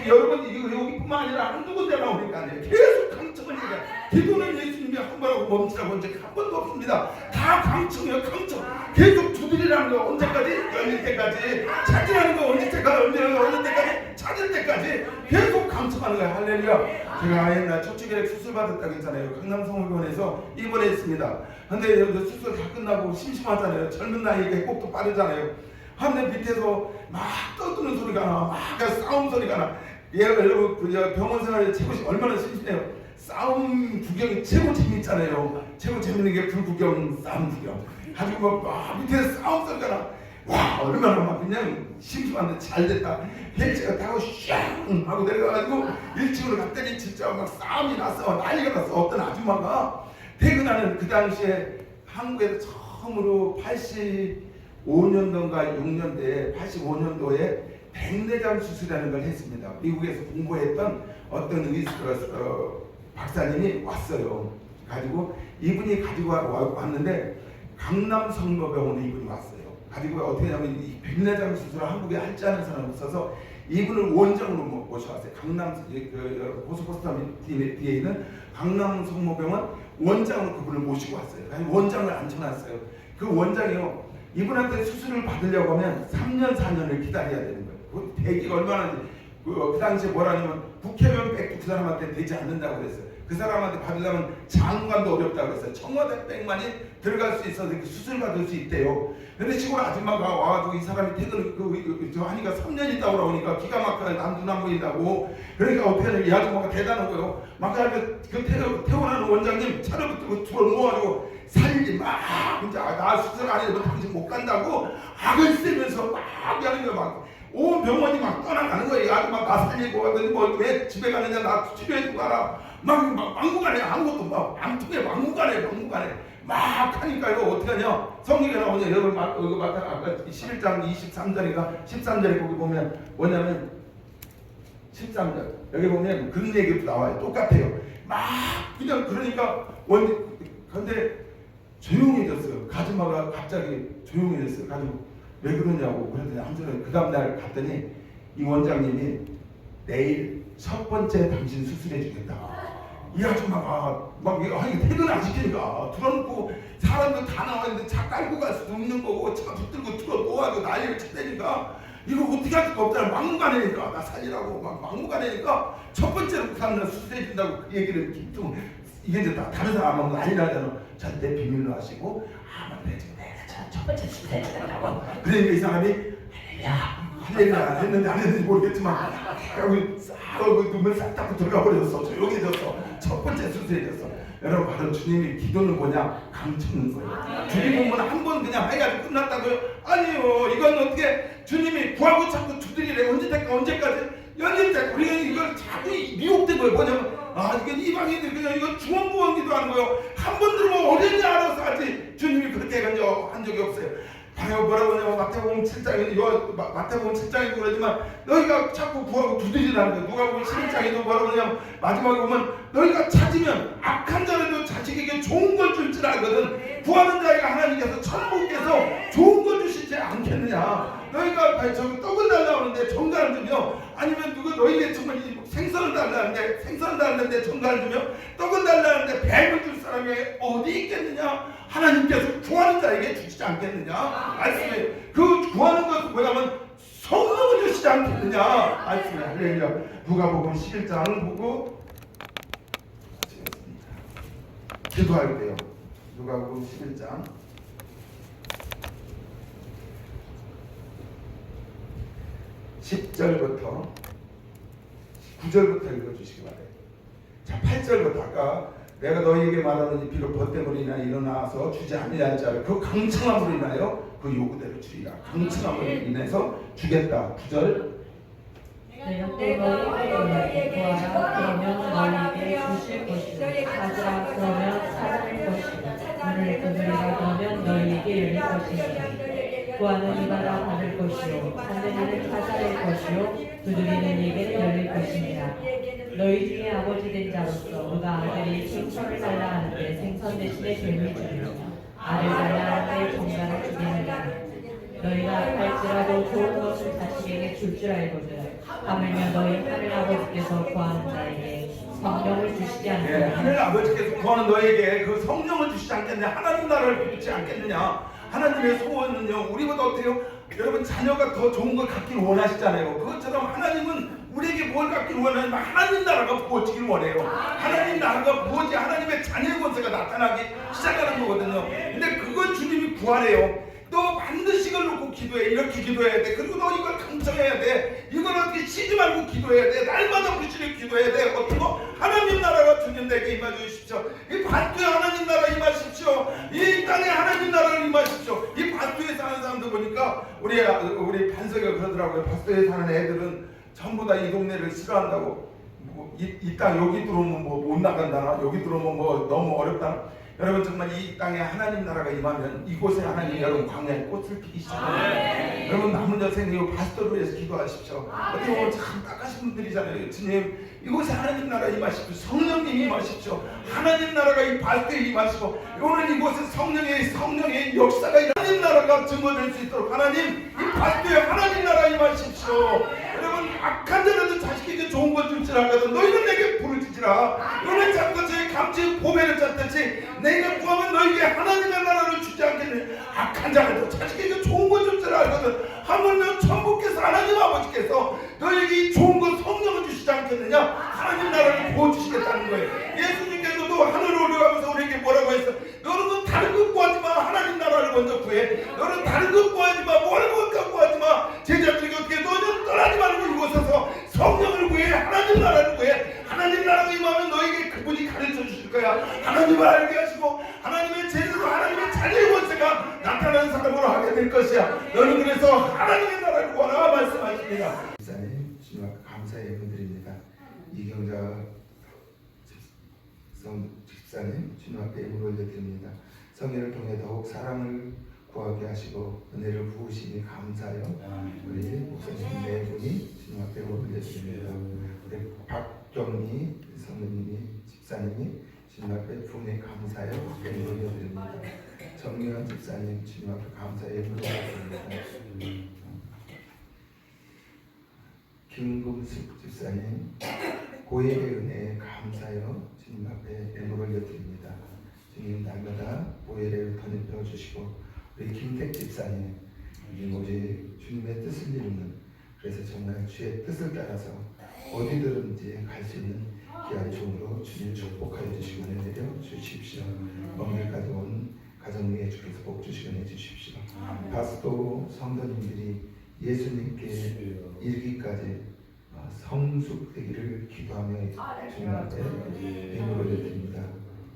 여러분 이거 여기뿐만 아니라 한두 군데 나오니까 계속 강청하는 거예요. 기도는 예수님이 한 번하고 멈추라고 한 적이 한 번도 없습니다. 다 강청이에요. 강청 계속 두드리라는 거 언제까지? 열릴 때까지 찾으라는 거 어느 때까지? 찾을 때까지 계속 강청하는 거예요. 할렐루야. 제가 옛날 척추결핵 수술 받았다고 했잖아요. 강남성모병원에서 입원했습니다. 근데 수술 다 끝나고 심심하잖아요. 젊은 나이에 회복도 빠르잖아요. 하는데 밑에서 막 떠드는 소리가 나, 막 싸움 소리가 나. 여러분 병원 생활에 최고 얼마나 심심해요. 싸움 구경이 최고 재밌잖아요. 최고 재밌는 게 불구경, 싸움 구경. 가지고 막 밑에서 싸움 소리가 나. 와 얼마나 막 그냥 심심한데 잘 됐다. 헬스가 타고 샹 하고 내려가가지고 1층으로 갔더니 진짜 막 싸움이 났어. 난리가 났어. 어떤 아줌마가 퇴근하는 그 당시에 한국에서 처음으로 85년도인가 6년도에 85년도에 백내장 수술이라는 걸 했습니다. 미국에서 공부했던 어떤 박사님이 왔어요. 가지고 이분이 가지고 왔는데 강남 성모병원에 이분이 왔어요. 가지고 어떻게 하냐면 이 백내장 수술을 한국에 할지 않은 사람이 있어서 이분을 원장으로 모셔왔어요. 강남 고속버스터 뒤에 있는 강남 성모병원 원장으로 그분을 모시고 왔어요. 원장을 앉혀놨어요. 그 원장이요 이분한테 수술을 받으려고 하면 3년 4년을 기다려야 되는 거예요. 그 대기가 얼마나 그 당시에 뭐라냐면 국회의원 백도 그 사람한테 되지 않는다고 그랬어요. 그 사람한테 받으려면 장관도 어렵다고 그랬어요. 청와대 백만이 들어갈 수 있어서 수술 받을 수 있대요. 근데 시골 아줌마가 와가지고 이 사람이 퇴근 하니까 3년 있다고 그러니까 기가 막혀서 남도 안 보인다고. 그러니까 어떻게 하냐면 이 아줌마가 대단한 거예요. 막 그 퇴원하는 원장님 차를 붙들고 들어 놓아가지고 살리 막 진짜 나 수술 안 해도 당신 못 간다고 악을 쓰면서 막 하는 거예요. 막 온 병원이 막 떠나가는 거예요. 이 아줌마 나 살리고 하더니 뭐 왜 집에 가느냐 나 치료해주고 가라. 막 막무가내 아무것도 막 암통에 막무가내 막 하니까 이거 어떻게 하냐 성경에 나오냐 여러분 이거 아까 11장 23절인가 13절에 거기 보면 뭐냐면 13절 여기 보면 그런 얘기도 나와요. 똑같아요. 막 그냥 그러니까 근데 조용해졌어요. 아줌마가 갑자기 조용해졌어요. 가지고 왜 그러냐고 그랬더니 아무튼 그 다음날 갔더니 이 원장님이 내일 첫 번째 당신 수술해 주겠다. 이 아줌마가 막 퇴근 안 시키니까 틀어놓고 사람들 다 나와있는데 차 깔고 갈 수도 없는 거고 차 붙들고 틀어 놓아도 난리를 쳐대니까 이거 어떻게 할 수가 없잖아. 막무가내니까 나 살리라고 막무가내니까 첫 번째로 그 사람들 수술해 준다고 그 얘기를 좀 이게 이제 다른 사람은 난리 나잖아. 절대 비밀로 하시고 맞네 지금 내가 첫 번째 수술해 준다고. 그러니까 이 사람이 야 할렐루야 했는지 안 했는지 모르겠지만 우리 싹 눈물 싹 닦고 들어가 버렸어. 조용해졌어. 첫 번째 수술해졌어. 여러분 바로 주님이 기도는 뭐냐? 감추는 거예요. 주님 보면 한 번 그냥 해가지고 끝났다고요? 아니요. 이건 어떻게 주님이 구하고 자꾸 두드리래. 언제까지? 연립자 우리가 이걸 자꾸 미혹된 거예요. 뭐냐면 이건 이방인들 그냥 이거 중원부원 기도하는 거예요. 한 번 들으면 어딘지 알아서 하지. 주님이 그렇게 한 적이 없어요. 봐요 뭐라고 하냐면 마태복음 7장에 이거 마태복음 7장에도 그러지만 너희가 자꾸 구하고 두드리라는 거예요. 누가 보면 11장에도 뭐라고 하냐면 마지막에 보면 너희가 찾으면 악한 자라도 자식에게 좋은 걸 줄 줄 알거든. 구하는 자에게 하나님께서 천국께서 좋은 걸 주시지 않겠느냐. 너희가 저기 떡을 달라오는데 정갈을 주며 아니면 누가 너희에게 정말 생선을 달라는데 정갈을 주며 떡을 달라는데 뱀을 줄 사람이 어디 있겠느냐. 하나님께서 구하는 자에게 주시지 않겠느냐. 말씀에 그 구하는 것은 뭐냐면 성령을 주시지 않겠느냐. 말씀에 할렐루야. 누가복음 11장을 보고 기도할 때요. 누가복음 11장 10절부터 9절부터 읽어주시기 바래요. 자, 8절부터 아까 내가 너희에게 말하는 비록 벗대물이나 일어나서 주지 아니할 자를 그 강청함으로 인하여 그 요구대로 주리라. 강청함으로 인해서 주겠다. 9절 내가 너희에게 구하라 그러면 너희에게 주실 것이요 찾으라 그러면 찾을 것이요 문을 두드리라 그러면 너희에게 열릴 것이니 구하는 이마다 받을 것이요 찾는 이는 찾아낼 것이요 두드리는 이에게는 열릴 것이니라. 너희 중에 아버지 된 자로서 누가 아들이 생선을 달라 하는데 생선 대신에 뱀을 주며 알을 달라 하는데 정갈을 주겠느냐. 너희가 할지라도 좋은 것을 자식에게 줄 줄 알거든 하물며 너희 하늘 아버지께서 구하는 자에게 성령을 주시지 않느냐. 하늘 아버지께서 구하는 너에게 그 성령을 주시지 않겠느냐. 하나님 나라를 주지 않겠느냐. 하나님의 소원은요 우리보다 어때요? 여러분 자녀가 더 좋은 걸 갖기를 원하시잖아요. 그것처럼 하나님은 우리에게 뭘 갖기를 원하냐면 하나님 나라가 부어지길 원해요. 하나님 나라가 부어지 하나님의 자녀의 권세가 나타나기 시작하는 거거든요. 근데 그걸 주님이 구하래요. 너 반드시 이걸 놓고 기도해. 이렇게 기도해야 돼. 그리고 너 이걸 강청해야 돼. 이걸 어떻게 쉬지 말고 기도해야 돼. 날마다 부시를 기도해야 돼. 어떤 거? 하나님 나라가 주님 내게 임하 주십시오. 이 반도에 하나님 나라 임하십시오. 이 땅에 하나님 나라를 임하십시오. 이 반도에 사는 사람들 보니까 우리 반석이가 그러더라고요. 반도에 사는 애들은 전부 다 이 동네를 싫어한다고. 이 땅 여기 들어오면 뭐 못 나간다나. 여기 들어오면 뭐 너무 어렵다나. 여러분 정말 이 땅에 하나님 나라가 임하면 이곳에 하나님 여러분 광야에 꽃을 피기 시작합니다. 여러분 남은 여생 이 파스토를 위해서 기도하십시오. 어떻게 보면 참 딱하신 분들이잖아요. 주님 이곳에 하나님 나라 임하십시오. 성령님 임하십시오. 하나님 나라가 이 파스토에 임하시고 오늘 이곳에 성령의 역사가 하나님 나라가 증거될 수 있도록 하나님 이 파스토에 하나님 나라 임하십시오. 여러분 악한 자라도 자식에게 좋은 것 줄 줄 알거든. 너희는 내게 부르짖으라. 너는 자꾸 제 감지 보배를 찾듯이 내가 구하면 너희에게 하나님의 나라를 주지 않겠느냐. 악한 자라도 자식에게 좋은 것 줄 줄 알거든. 하물며 천국께서 하나님 아버지께서 너희에게 좋은 것 성령을 주시지 않겠느냐. 하나님 나라를 부어주시겠다는 거예요. 예수님께서도 하늘로 올라가면서 우리에게 뭐라고 했어? 너는 다른 것 구하지 마. 하나님 나라를 먼저 구해. 너는 다른 것 구하지 마. 뭘 구하지 마. 제자들에게 어떻게 너는 떠나지 말고 이곳에서 성령을 구해. 하나님 나라를 구해. 하나님 나라가 임하면 너에게 그분이 가르쳐 주실 거야. 하나님을 알게 하시고 하나님의 제대로 하나님의 자녀의 권세가 나타나는 사람으로 하게 될 것이야. 너는 그래서 하나님의 나라를 구하라 말씀하십니다. 집사님 주님 앞에 감사의 예물드립니다. 이경자 집사님 주님 앞에 예물 올려드립니다. 성령을 통해 더욱 사랑을 구하게 하시고 은혜를 부으시니 감사하여 우리 목사님 네 분이 주님 앞에 예물 올려드립니다. 우리 박경리 성도님이 집사님이 주님 앞에 부흥에 감사하여 예물 올려드립니다. 정유한 집사님 주님 앞에 감사의 예물 올려드립니다. 김금숙 집사님 고해의 은혜에 감사하여 주님 앞에 예물 올려드립니다. 주님 날마다 고해를 덧입혀 주시고 우리 김택 집사님 오직 주님의 뜻을 이루는 그래서 정말 주의 뜻을 따라서 어디든지 갈 수 있는 귀한 종으로 주님 축복하여 주시고 내려 주십시오. 먼 길까지 온 가정 위에 주께서 복 주시고 내주십시오. 파스도 성도님들이 예수님께 이르기까지 성숙되기를 기도하며 주님 앞에 예물을 드립니다.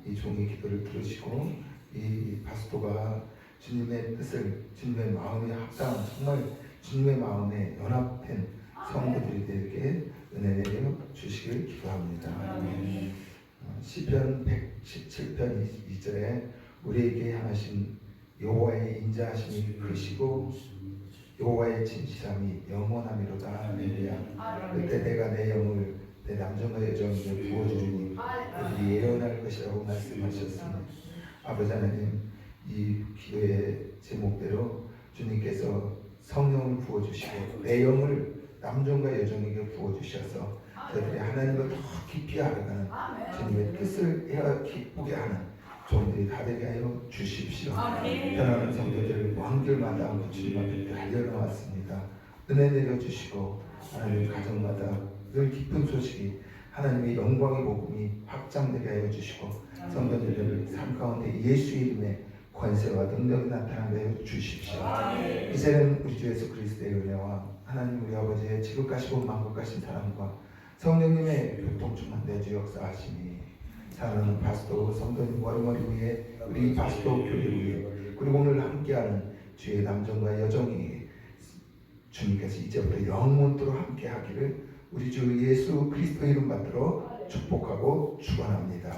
이 종의 기도를 들으시고 이 파스토가 주님의 뜻을, 주님의 마음에 합당한, 정말 주님의 마음에 연합된 성도들이 되게 은혜 내려 주시길 기도합니다. 시편 117편 2절에 우리에게 향하신 여호와의 인자하심이 크시고 여호와의 진실함이 영원하미로다. 할렐루야. 그때 내가 내 영을 내 남정과 여정에게 부어주리니 그들이 예언할 것이라고 말씀하셨습니다. 아버지 하나님, 이 기도의 제목대로 주님께서 성령을 부어주시고 내 영을 남정과 여정에게 부어주셔서 저희들이 하나님을 더 깊이 알아가는 주님의 뜻을 기쁘게 하는 종들이 다 되게 하여 주십시오. 편안한 성도들 왕들마다 주님 앞에 달려나왔습니다. 은혜 내려주시고 하나님 가정마다 늘 기쁜 소식이 하나님의 영광의 복음이 확장되게 하여 주시고 성도들을 삶 가운데 예수 이름의 권세와 능력이 나타나게 하여 주십시오. 이제는 우리 주 예수 그리스도의 은혜와 하나님 우리 아버지의 지극하시고 만국하신 사랑과 성령님의 교통 충만 내주 역사하심이 사랑하는 파스토 성도님 머리머리 위에 우리 파스토 교회 위에 그리고 오늘 함께하는 주의 남정과 여정이 주님께서 이제부터 영원토록 함께하기를 우리 주 예수 그리스도 이름 받들어 축복하고 축원합니다.